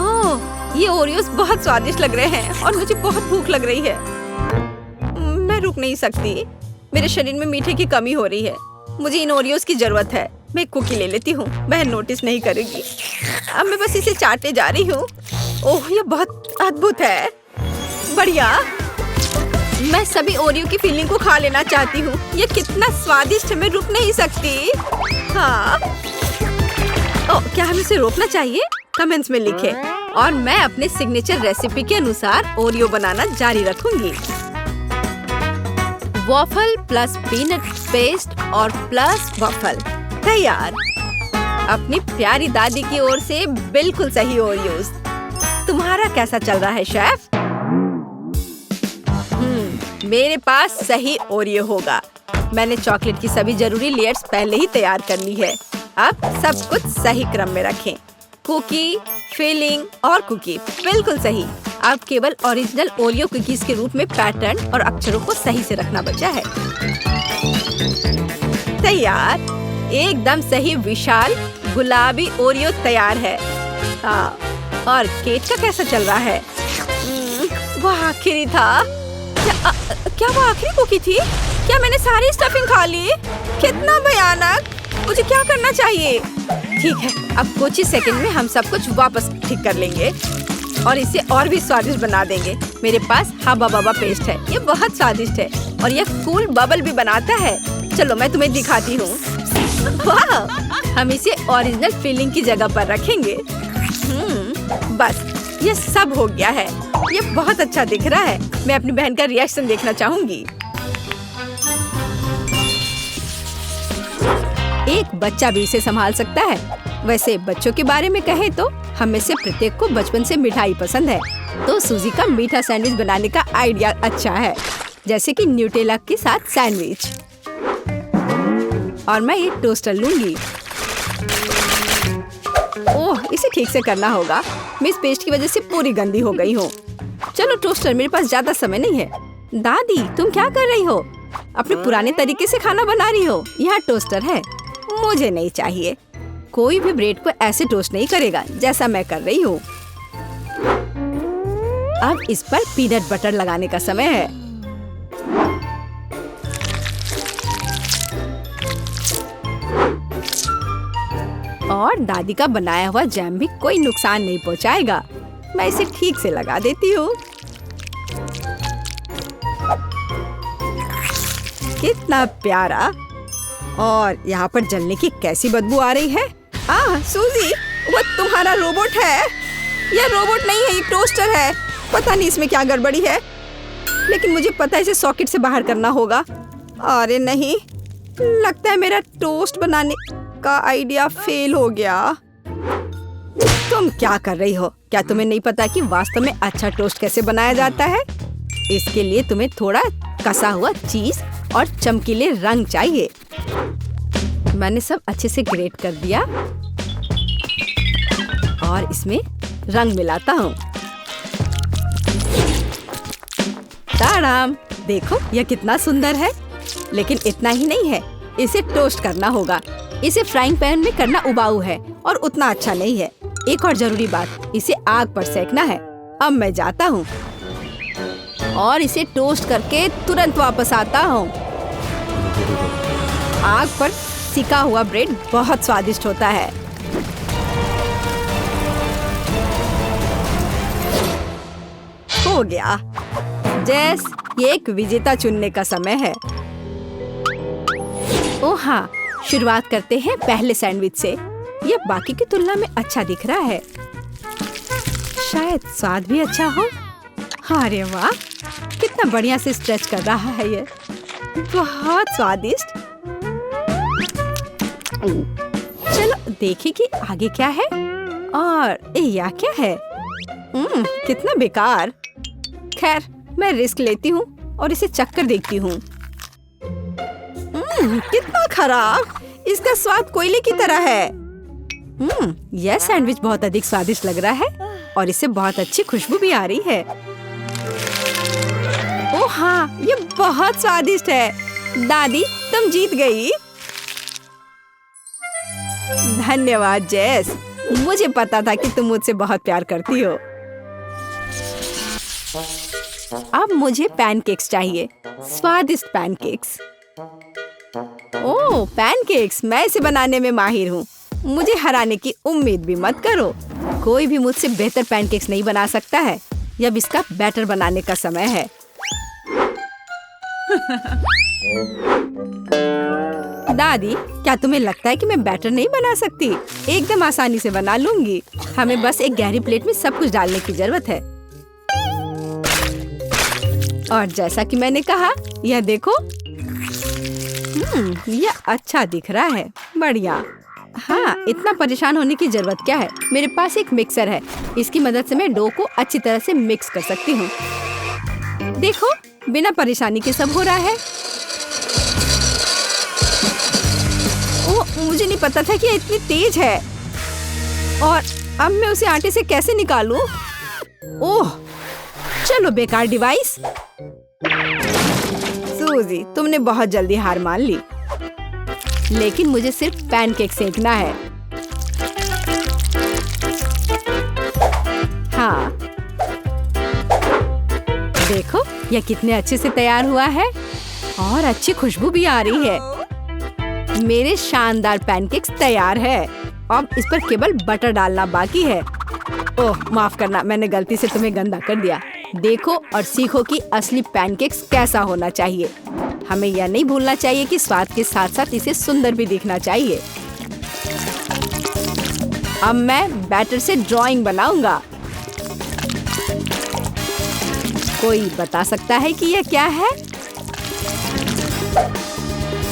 ओह, ये ओरियोस बहुत स्वादिष्ट लग रहे हैं और मुझे बहुत भूख लग रही है। मैं रुक नहीं सकती। मेरे शरीर में मीठे की कमी हो रही है। मुझे इन ओरियोस की जरूरत है। मैं एक कुकी ले लेती हूँ। बहन नोटिस नहीं करेगी। अब मैं बस इसे चाटने जा रही हूँ। ओह, ये बहुत अद्भुत है। बढ़िया। मैं सभी ओरियो की फीलिंग को खा लेना चाहती हूँ। ये कितना स्वादिष्ट है, मैं रुक नहीं सकती। हाँ। ओह, क्या हमें इसे रोकना चाहिए? कमेंट्स में लिखें। और मैं अपने सिग्नेचर रेसिपी के अनुसार ओरियो बनाना जारी रखूंगी। वॉफल प्लस पीनट पेस्ट और प्लस वॉफल तैयार। अपनी प्यारी दादी की ओर से बिल्कुल सही ओरियोस। तुम्हारा कैसा चल रहा है शेफ? मेरे पास सही ओरियो होगा। मैंने चॉकलेट की सभी जरूरी लेयर्स पहले ही तैयार कर ली है। अब सब कुछ सही क्रम में रखें। कुकी, फिलिंग और कुकी बिल्कुल सही। अब केवल ओरिजिनल ओरियो कुकीज के रूप में पैटर्न और अक्षरों को सही से रखना बचा है। तैयार। एकदम सही विशाल गुलाबी ओरियो तैयार है। हाँ, और केक का कैसा चल रहा है? वो आखिरी था। क्या वो आखिरी कुकी थी? क्या मैंने सारी स्टफिंग खा ली? कितना भयानक। मुझे क्या करना चाहिए? ठीक है, अब कुछ ही सेकंड में हम सब कुछ वापस ठीक कर लेंगे और इसे और भी स्वादिष्ट बना देंगे। मेरे पास हब्बा बब्बा पेस्ट है। ये बहुत स्वादिष्ट है और ये कूल बबल भी बनाता है। चलो मैं तुम्हें दिखाती हूँ। वाह, हम इसे ओरिजिनल फिलिंग की जगह पर रखेंगे। बस ये सब हो गया है। ये बहुत अच्छा दिख रहा है। मैं अपनी बहन का रिएक्शन देखना चाहूंगी। एक बच्चा भी इसे संभाल सकता है। वैसे बच्चों के बारे में कहें तो हम में से प्रत्येक को बचपन से मिठाई पसंद है। तो सूजी का मीठा सैंडविच बनाने का आइडिया अच्छा है, जैसे कि न्यूटेला के साथ सैंडविच। और मैं एक टोस्टर लूंगी। ओह, इसे ठीक से करना होगा। मैं इस पेस्ट की वजह से पूरी गंदी हो गई हूँ। चलो टोस्टर, मेरे पास ज्यादा समय नहीं है। दादी, तुम क्या कर रही हो? अपने पुराने तरीके से खाना बना रही हो। यहाँ टोस्टर है। मुझे नहीं चाहिए। कोई भी ब्रेड को ऐसे टोस्ट नहीं करेगा जैसा मैं कर रही हूँ। अब इस पर पीनट बटर लगाने का समय है। और दादी का बनाया हुआ जैम भी कोई नुकसान नहीं पहुँचाएगा। मैं इसे ठीक से लगा देती हूँ। कितना प्यारा। और यहाँ पर जलने की कैसी बदबू आ रही है। सूजी, वो तुम्हारा रोबोट है। यह रोबोट नहीं है, ये टोस्टर है। पता नहीं इसमें क्या गड़बड़ी है, लेकिन मुझे पता है इसे सॉकेट से बाहर करना होगा। अरे नहीं, लगता है मेरा टोस्ट बनाने का आइडिया फेल हो गया। तुम क्या कर रही हो? क्या तुम्हें नहीं पता कि वास्तव में अच्छा टोस्ट कैसे बनाया जाता है? इसके लिए तुम्हें थोड़ा कसा हुआ चीज और चमकीले रंग चाहिए। मैंने सब अच्छे से ग्रेट कर दिया और इसमें रंग मिलाता हूँ। ताड़ाम! देखो यह कितना सुंदर है। लेकिन इतना ही नहीं है, इसे टोस्ट करना होगा। इसे फ्राइंग पैन में करना उबाऊ है और उतना अच्छा नहीं है। एक और जरूरी बात, इसे आग पर सेकना है। अब मैं जाता हूँ और इसे टोस्ट करके तुरंत वापस आता हूँ। आग पर सिका हुआ ब्रेड बहुत स्वादिष्ट होता है। हो गया। जेस, ये एक विजेता चुनने का समय है। ओह हाँ, शुरुआत करते हैं पहले सैंडविच से। यह बाकी की तुलना में अच्छा दिख रहा है। शायद स्वाद भी अच्छा हो। अरे वाह, कितना बढ़िया से स्ट्रेच कर रहा है ये। बहुत स्वादिष्ट। चलो देखें कि आगे क्या है। और यह क्या है? कितना बेकार। खैर, मैं रिस्क लेती हूँ और इसे चखकर देखती हूँ। कितना खराब। इसका स्वाद कोयले की तरह है। यह सैंडविच बहुत अधिक स्वादिष्ट लग रहा है और इससे बहुत अच्छी खुशबू भी आ रही है। ओह हाँ, ये बहुत स्वादिष्ट है। दादी, तुम जीत गई। धन्यवाद जेस। मुझे पता था कि तुम मुझसे बहुत प्यार करती हो। अब मुझे पैनकेक्स चाहिए। स्वादिष्ट पैनकेक्स। ओह, पैनकेक्स! मैं इसे बनाने में माहिर हूँ। मुझे हराने की उम्मीद भी मत करो। कोई भी मुझसे बेहतर पैनकेक्स नहीं बना सकता है। अब इसका बैटर बनाने का समय है। दादी, क्या तुम्हें लगता है कि मैं बैटर नहीं बना सकती? एकदम आसानी से बना लूंगी। हमें बस एक गहरी प्लेट में सब कुछ डालने की जरूरत है। और जैसा कि मैंने कहा, यह देखो। यह अच्छा दिख रहा है। बढ़िया। हाँ, इतना परेशान होने की जरूरत क्या है? मेरे पास एक मिक्सर है। इसकी मदद से मैं डो को अच्छी तरह से मिक्स कर सकती हूँ। देखो, बिना परेशानी के सब हो रहा है। ओह, मुझे नहीं पता था कि ये इतनी तेज है। और अब मैं उसे आटे से कैसे निकालूं? ओह, चलो बेकार डिवाइस। सूजी, तुमने बहुत जल्दी हार मान ली। लेकिन मुझे सिर्फ पैनकेक सेकना है। हाँ, देखो यह कितने अच्छे से तैयार हुआ है और अच्छी खुशबू भी आ रही है। मेरे शानदार पैनकेक्स तैयार है। अब इस पर केवल बटर डालना बाकी है। ओह, माफ करना, मैंने गलती से तुम्हें गंदा कर दिया। देखो और सीखो कि असली पैनकेक्स कैसा होना चाहिए। हमें यह नहीं भूलना चाहिए कि स्वाद के साथ साथ इसे सुंदर भी दिखना चाहिए। अब मैं बैटर से ड्राइंग बनाऊंगा। कोई बता सकता है कि यह क्या है?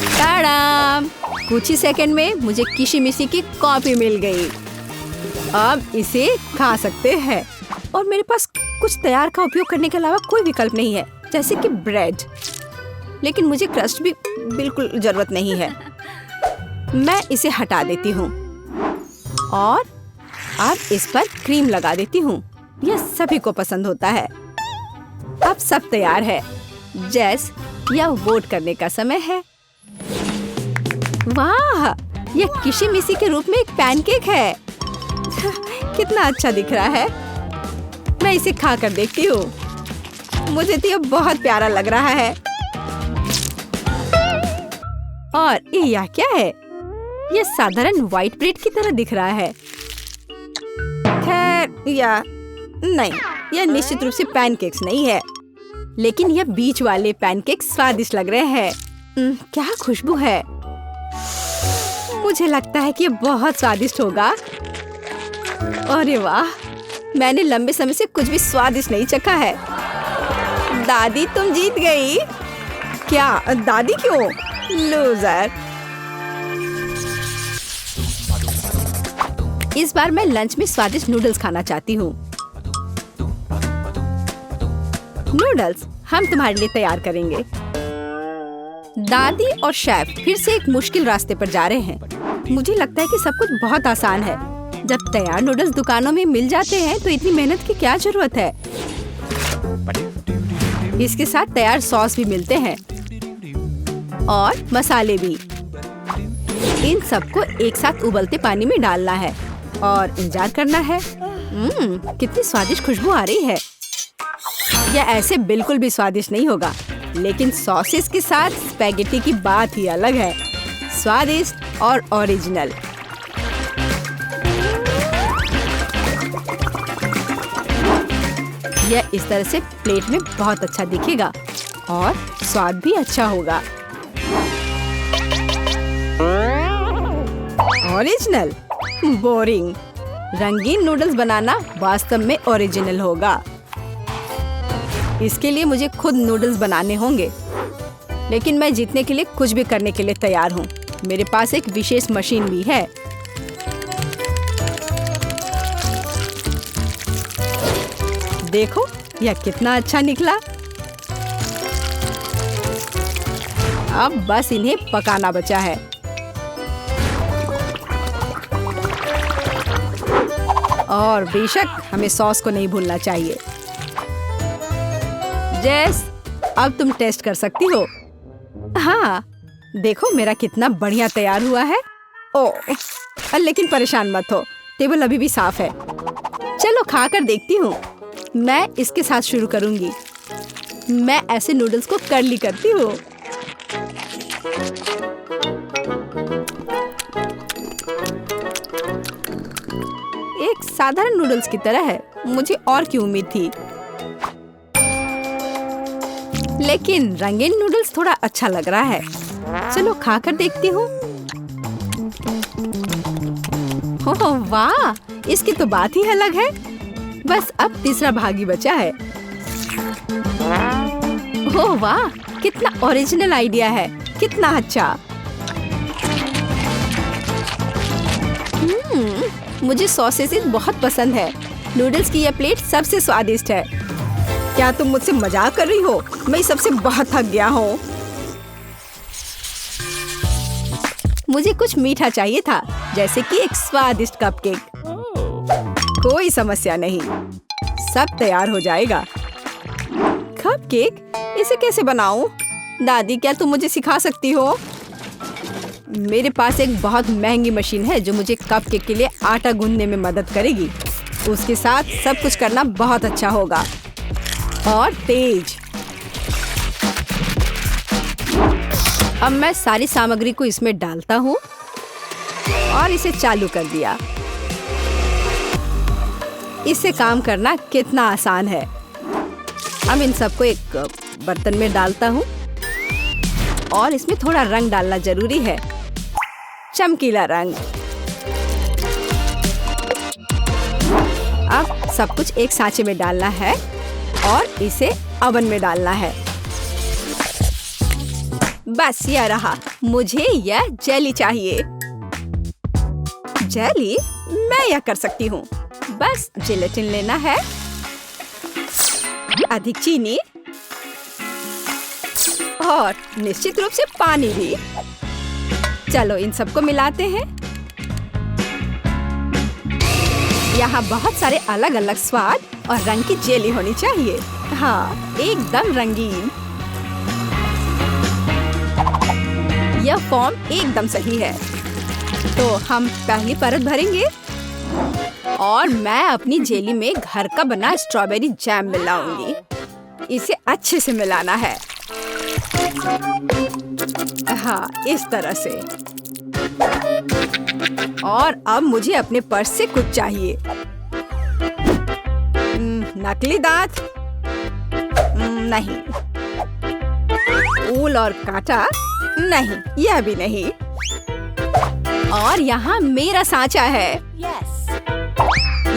ताड़ाम! कुछ ही सेकंड में मुझे किशी-मिशी की कॉफी मिल गई। अब इसे खा सकते हैं। और मेरे पास कुछ तैयार का उपयोग करने के अलावा कोई विकल्प नहीं है, जैसे कि ब्रेड। लेकिन मुझे क्रस्ट भी बिल्कुल जरूरत नहीं है। मैं इसे हटा देती हूँ और अब इस पर क्रीम लगा देती हूँ। यह सभी को पसंद होता है। अब सब तैयार है। जेस, यह वोट करने का समय है। वाह, यह किशी-मिशी के रूप में एक पैनकेक है। कितना अच्छा दिख रहा है। मैं इसे खा कर देखती हूँ। मुझे तो यह बहुत प्यारा लग रहा है। और यह क्या है? यह साधारण व्हाइट ब्रेड की तरह दिख रहा है। खैर, या नहीं, यह निश्चित रूप से पैनकेक्स नहीं है। लेकिन यह बीच वाले पैनकेक्स स्वादिष्ट लग रहे हैं। क्या खुशबू है। मुझे लगता है कि यह बहुत स्वादिष्ट होगा। अरे वाह, मैंने लंबे समय से कुछ भी स्वादिष्ट नहीं चखा है। दादी, तुम जीत गई। क्या? दादी क्यों? लूजर। इस बार मैं लंच में स्वादिष्ट नूडल्स खाना चाहती हूँ। नूडल्स हम तुम्हारे लिए तैयार करेंगे। दादी और शेफ फिर से एक मुश्किल रास्ते पर जा रहे हैं। मुझे लगता है कि सब कुछ बहुत आसान है। जब तैयार नूडल्स दुकानों में मिल जाते हैं तो इतनी मेहनत की क्या जरूरत है। इसके साथ तैयार सॉस भी मिलते हैं और मसाले भी। इन सबको एक साथ उबलते पानी में डालना है और इंतजार करना है। कितनी स्वादिष्ट खुशबू आ रही है। यह ऐसे बिल्कुल भी स्वादिष्ट नहीं होगा, लेकिन सॉसेस के साथ स्पैगेटी की बात ही अलग है। स्वादिष्ट और ओरिजिनल। यह इस तरह से प्लेट में बहुत अच्छा दिखेगा और स्वाद भी अच्छा होगा। ओरिजिनल? बोरिंग। रंगीन नूडल्स बनाना वास्तव में ओरिजिनल होगा। इसके लिए मुझे खुद नूडल्स बनाने होंगे, लेकिन मैं जीतने के लिए कुछ भी करने के लिए तैयार हूँ। मेरे पास एक विशेष मशीन भी है। देखो यह कितना अच्छा निकला। अब बस इन्हें पकाना बचा है। और बेशक हमें सॉस को नहीं भूलना चाहिए। जेस, अब तुम टेस्ट कर सकती हो। हाँ, देखो मेरा कितना बढ़िया तैयार हुआ है। ओह, लेकिन परेशान मत हो, टेबल अभी भी साफ है। चलो खाकर देखती हूँ। मैं इसके साथ शुरू करूंगी। मैं ऐसे नूडल्स को कर्ली करती हूँ। एक साधारण नूडल्स की तरह है। मुझे और की उम्मीद थी, लेकिन रंगीन नूडल्स थोड़ा अच्छा लग रहा है। चलो खाकर देखती हूँ। ओह वाह, इसकी तो बात ही अलग है। बस अब तीसरा भाग ही बचा है। ओह वाह, कितना ओरिजिनल आइडिया है। कितना अच्छा। मुझे सॉसेस बहुत पसंद है। नूडल्स की यह प्लेट सबसे स्वादिष्ट है। क्या तुम मुझसे मजाक कर रही हो? मैं सबसे बहुत थक गया हूँ। मुझे कुछ मीठा चाहिए था, जैसे कि एक स्वादिष्ट कपकेक। कोई समस्या नहीं, सब तैयार हो जाएगा। कपकेक? इसे कैसे बनाऊं? दादी, क्या तुम मुझे सिखा सकती हो? मेरे पास एक बहुत महंगी मशीन है जो मुझे कपकेक के लिए आटा गूंदने में मदद करेगी। उसके साथ सब कुछ करना बहुत अच्छा होगा और तेज। अब मैं सारी सामग्री को इसमें डालता हूँ और इसे चालू कर दिया। इससे काम करना कितना आसान है। अब इन सबको एक बर्तन में डालता हूँ और इसमें थोड़ा रंग डालना जरूरी है, चमकीला रंग। अब सब कुछ एक सांचे में डालना है और इसे ओवन में डालना है। बस यह रहा। मुझे यह जेली चाहिए। जेली? मैं यह कर सकती हूँ। बस जिलेटिन लेना है, अधिक चीनी और निश्चित रूप से पानी भी। चलो इन सबको मिलाते हैं। यहाँ बहुत सारे अलग अलग स्वाद और रंग की जेली होनी चाहिए। हाँ, एकदम रंगीन। यह फॉर्म एकदम सही है। तो हम पहली परत भरेंगे और मैं अपनी जेली में घर का बना स्ट्रॉबेरी जैम मिलाऊंगी। इसे अच्छे से मिलाना है। हाँ, इस तरह से। और अब मुझे अपने पर्स से कुछ चाहिए। नकली दांत? नहीं। ऊल और कांटा? नहीं, यह भी नहीं। और यहाँ मेरा सांचा है।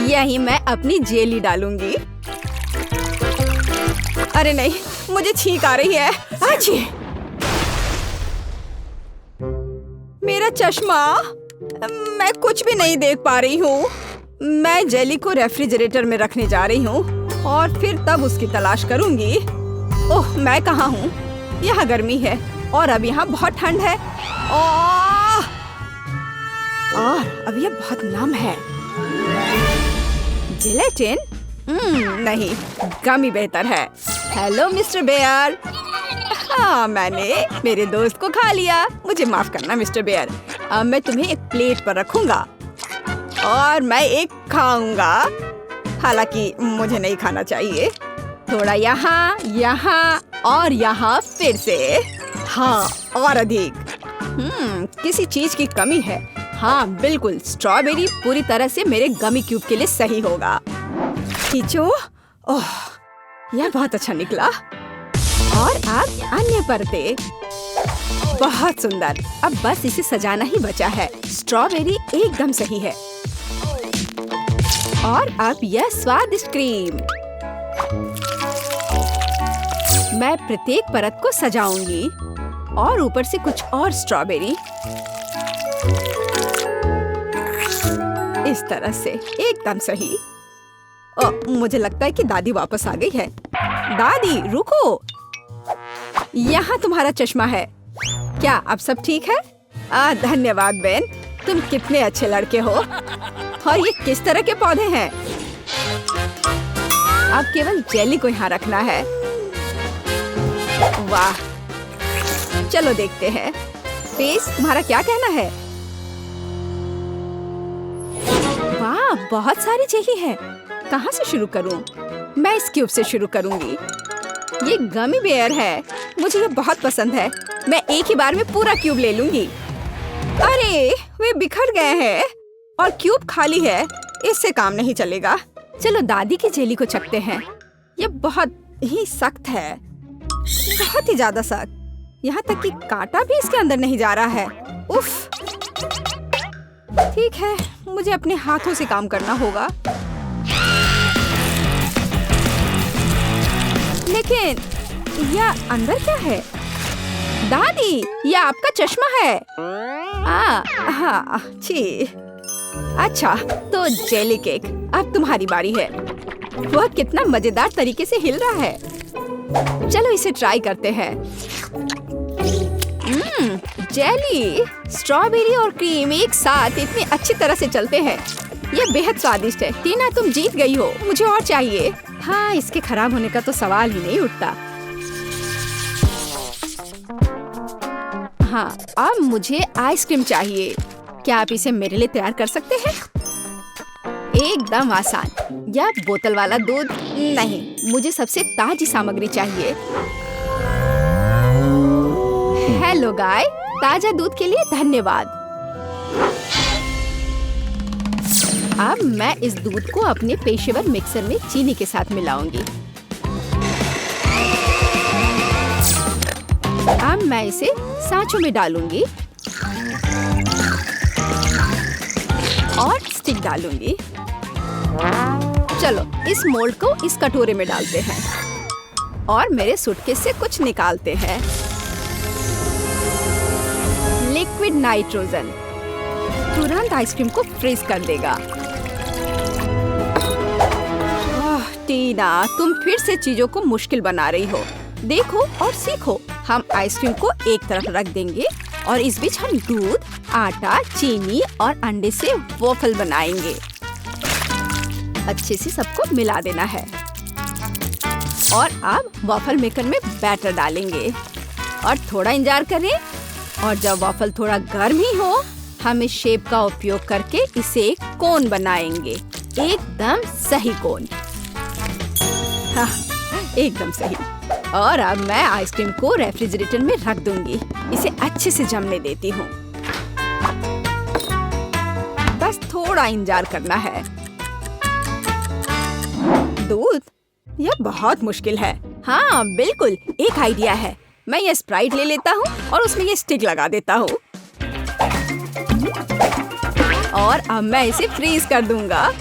यही मैं अपनी जेली डालूंगी। अरे नहीं, मुझे छींक आ रही है। अच्छी। मेरा चश्मा। मैं कुछ भी नहीं देख पा रही हूँ। मैं जेली को रेफ्रिजरेटर में रखने जा रही हूँ और फिर तब उसकी तलाश करूंगी। ओह, मैं कहाँ हूँ? यहाँ गर्मी है और अब यहाँ बहुत ठंड है। और अब यह बहुत नम है। जिलेटिन? नहीं, गमी बेहतर है। Hello mister Bear. हाँ, मैंने मेरे दोस्त को खा लिया। मुझे माफ करना मिस्टर बेयर। अब मैं तुम्हें एक प्लेट पर रखूंगा और मैं एक खाऊंगा। हालांकि मुझे नहीं खाना चाहिए। थोड़ा यहाँ, यहाँ और यहाँ फिर से। हाँ, और अधिक। किसी चीज की कमी है। हाँ बिल्कुल, स्ट्रॉबेरी पूरी तरह से मेरे गमी क्यूब के लिए सही होगा। खींचो। ओह, यह बहुत अच्छा निकला। और अब अन्य परतें। बहुत सुंदर। अब बस इसे सजाना ही बचा है। स्ट्रॉबेरी एकदम सही है। और अब यह स्वादिष्ट क्रीम। मैं प्रत्येक परत को सजाऊंगी और ऊपर से कुछ और स्ट्रॉबेरी। इस तरह से एकदम सही। मुझे लगता है कि दादी वापस आ गई है। दादी रुको, यहाँ तुम्हारा चश्मा है। क्या अब सब ठीक है? धन्यवाद बेन, तुम कितने अच्छे लड़के हो। और ये किस तरह के पौधे हैं? अब केवल जेली को यहाँ रखना है। वाह, चलो देखते हैं। फेस, तुम्हारा क्या कहना है? वाह, बहुत सारी जेली है। कहाँ से शुरू करूँ? मैं इस क्यूब से शुरू करूँगी। ये गमी बेयर है, मुझे ये बहुत पसंद है। मैं एक ही बार में पूरा क्यूब ले लूंगी। अरे, वे बिखर गए हैं और क्यूब खाली है। इससे काम नहीं चलेगा। चलो दादी की जेली को चखते हैं। ये बहुत ही सख्त है, बहुत ही ज्यादा सख्त। यहाँ तक कि कांटा भी इसके अंदर नहीं जा रहा है। उफ। ठीक है, मुझे अपने हाथों से काम करना होगा। लेकिन यह अंदर क्या है? दादी, यह आपका चश्मा है। हाँ, छी। अच्छा, तो जेली केक, अब तुम्हारी बारी है। वह कितना मजेदार तरीके से हिल रहा है। चलो इसे ट्राई करते हैं। जेली, स्ट्रॉबेरी और क्रीम एक साथ इतनी अच्छी तरह से चलते हैं। यह बेहद स्वादिष्ट है। टीना, तुम जीत गई हो। मुझे और चाहिए। हाँ, इसके खराब होने का तो सवाल ही नहीं उठता। हाँ, अब मुझे आइसक्रीम चाहिए। क्या आप इसे मेरे लिए तैयार कर सकते हैं? एकदम आसान। या बोतल वाला दूध? नहीं, मुझे सबसे ताजी सामग्री चाहिए। हेलो गाय, ताजा दूध के लिए धन्यवाद। अब मैं इस दूध को अपने पेशेवर मिक्सर में चीनी के साथ मिलाऊंगी। अब मैं इसे सांचों में डालूंगी और स्टिक डालूंगी। चलो इस मोल्ड को इस कटोरे में डालते हैं और मेरे सूटकेस से कुछ निकालते हैं। लिक्विड नाइट्रोजन तुरंत आइसक्रीम को फ्रीज कर देगा। टीना, तुम फिर से चीजों को मुश्किल बना रही हो। देखो और सीखो। हम आइसक्रीम को एक तरफ रख देंगे और इस बीच हम दूध, आटा, चीनी और अंडे से वॉफल बनाएंगे। अच्छे से सबको मिला देना है। और अब वॉफल मेकर में बैटर डालेंगे और थोड़ा इंतजार करें। और जब वॉफल थोड़ा गर्म ही हो, हम इस शेप का उपयोग करके इसे एक कोन बनाएंगे। एकदम सही कोन। हाँ, एकदम सही। और अब मैं आइसक्रीम को रेफ्रिजरेटर में रख दूंगी। इसे अच्छे से जमने देती हूँ। बस थोड़ा इंतजार करना है। दूध? यह बहुत मुश्किल है। हाँ बिल्कुल, एक आइडिया है। मैं ये स्प्राइट ले लेता हूँ और उसमें ये स्टिक लगा देता हूँ। और अब मैं इसे फ्रीज कर दूंगा।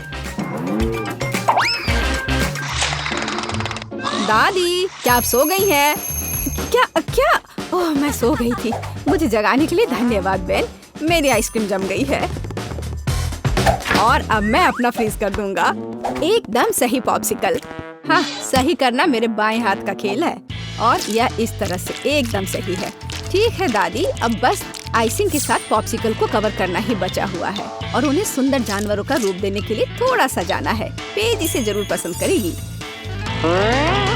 दादी, क्या आप सो गई हैं? क्या? ओह, मैं सो गई थी। मुझे जगाने के लिए धन्यवाद बेन। मेरी आइसक्रीम जम गई है। और अब मैं अपना फ्रीज कर दूंगा। एकदम सही पॉप्सिकल। हाँ, सही करना मेरे बाएं हाथ का खेल है और यह इस तरह से एकदम सही है। ठीक है दादी, अब बस आइसिंग के साथ पॉप्सिकल को कवर करना ही बचा हुआ है और उन्हें सुंदर जानवरों का रूप देने के लिए थोड़ा सजाना है। पेज इसे जरूर पसंद करेगी।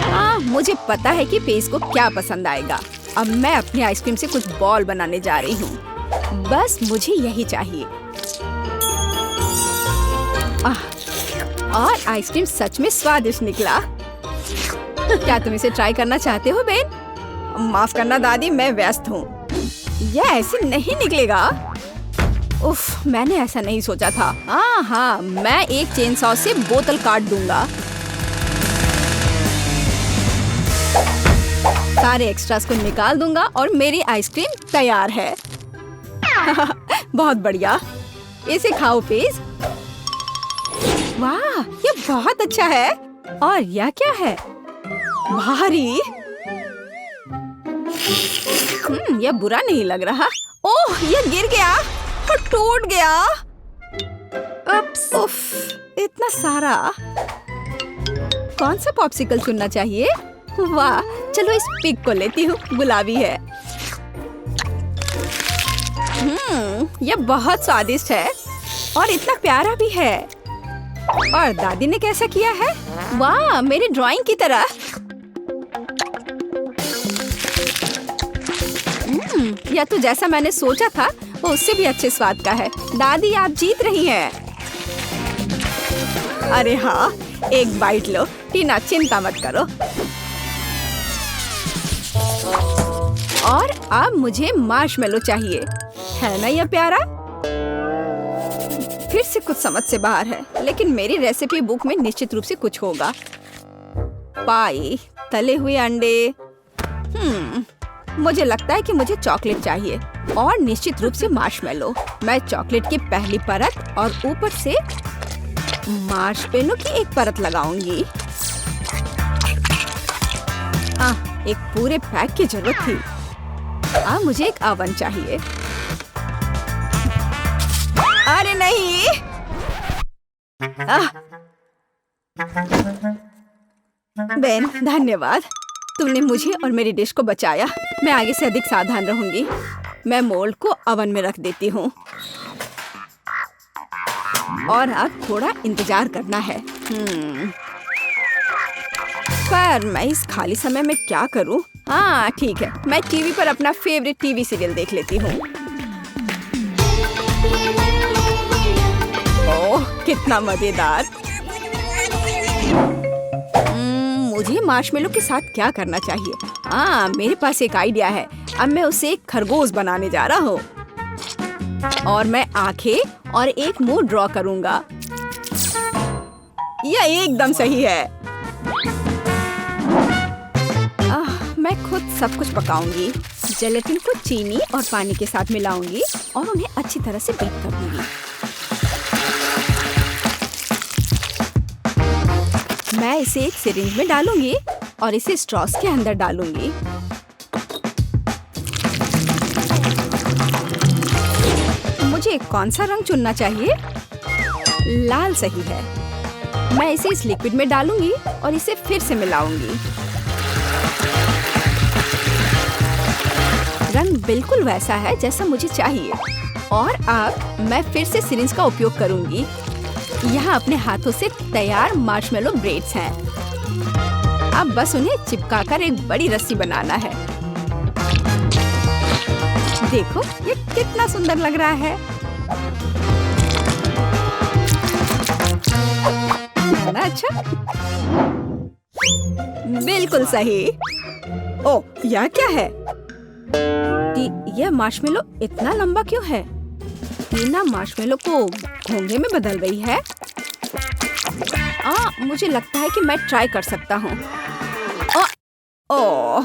हाँ, मुझे पता है कि पेज को क्या पसंद आएगा। अब मैं अपनी आइसक्रीम से कुछ बॉल बनाने जा रही हूँ। बस मुझे यही चाहिए। और आइसक्रीम सच में स्वादिष्ट निकला। क्या तुम इसे ट्राई करना चाहते हो बेन? माफ करना दादी, मैं व्यस्त हूँ। यह ऐसे नहीं निकलेगा। उफ, मैंने ऐसा नहीं सोचा था। हाँ, मैं एक चेन सॉ से बोतल काट दूंगा। सारे एक्स्ट्रास को निकाल दूंगा और मेरी आइसक्रीम तैयार है। बहुत बढ़िया, इसे खाओ पेज। वाह, ये बहुत अच्छा है। और यह क्या है? भारी। यह बुरा नहीं लग रहा। ओह, यह गिर गया और टूट गया। उफ, इतना सारा। कौन सा पॉप्सिकल चुनना चाहिए? वाह, चलो इस पिग को लेती हूँ, गुलाबी है। यह बहुत स्वादिष्ट है और इतना प्यारा भी है। और दादी ने कैसा किया है? वाह, मेरी ड्राइंग की तरह। यह तो जैसा मैंने सोचा था वो उससे भी अच्छे स्वाद का है। दादी, आप जीत रही हैं। अरे हाँ, एक बाइट लो। टीना, चिंता मत करो। और अब मुझे मार्शमेलो चाहिए, है ना यह प्यारा? फिर से कुछ समझ से बाहर है, लेकिन मेरी रेसिपी बुक में निश्चित रूप से कुछ होगा। पाई, तले हुए अंडे। मुझे लगता है कि मुझे चॉकलेट चाहिए और निश्चित रूप से मार्शमेलो। मैं चॉकलेट की पहली परत और ऊपर से मार्शमेलो की एक परत लगाऊंगी। एक पूरे पैक की जरूरत थी। मुझे एक ओवन चाहिए। अरे नहीं। बेन, धन्यवाद। तुमने मुझे और मेरी डिश को बचाया। मैं आगे से अधिक सावधान रहूंगी। मैं मोल्ड को ओवन में रख देती हूँ और अब थोड़ा इंतजार करना है। पर मैं इस खाली समय में क्या करूँ? हाँ ठीक है, मैं टीवी पर अपना फेवरेट टीवी सीरियल देख लेती हूँ। ओह, कितना मजेदार। मुझे मार्शमेलो के साथ क्या करना चाहिए? हाँ, मेरे पास एक आइडिया है। अब मैं उसे एक खरगोश बनाने जा रहा हूँ और मैं आंखें और एक मुंह ड्रॉ करूँगा। यह एकदम सही है। मैं खुद सब कुछ पकाऊंगी। जेलेटिन को चीनी और पानी के साथ मिलाऊंगी और उन्हें अच्छी तरह से बीट कर दूंगी। मैं इसे एक सिरिंज में डालूंगी और इसे स्ट्रॉस के अंदर डालूंगी। मुझे कौन सा रंग चुनना चाहिए? लाल सही है। मैं इसे इस लिक्विड में डालूंगी और इसे फिर से मिलाऊंगी। रंग बिल्कुल वैसा है जैसा मुझे चाहिए। और अब मैं फिर से सिरिंज का उपयोग करूंगी। यहाँ अपने हाथों से तैयार मार्शमेलो ब्रेड्स हैं। अब बस उन्हें चिपकाकर एक बड़ी रस्सी बनाना है। देखो, ये कितना सुंदर लग रहा है। है ना अच्छा? बिल्कुल सही। ओह, यह क्या है? यह मार्शमेलो इतना लंबा क्यों है? टीना मार्शमेलो को घोंघे में बदल रही है। मुझे लगता है कि मैं ट्राई कर सकता हूँ। ओह,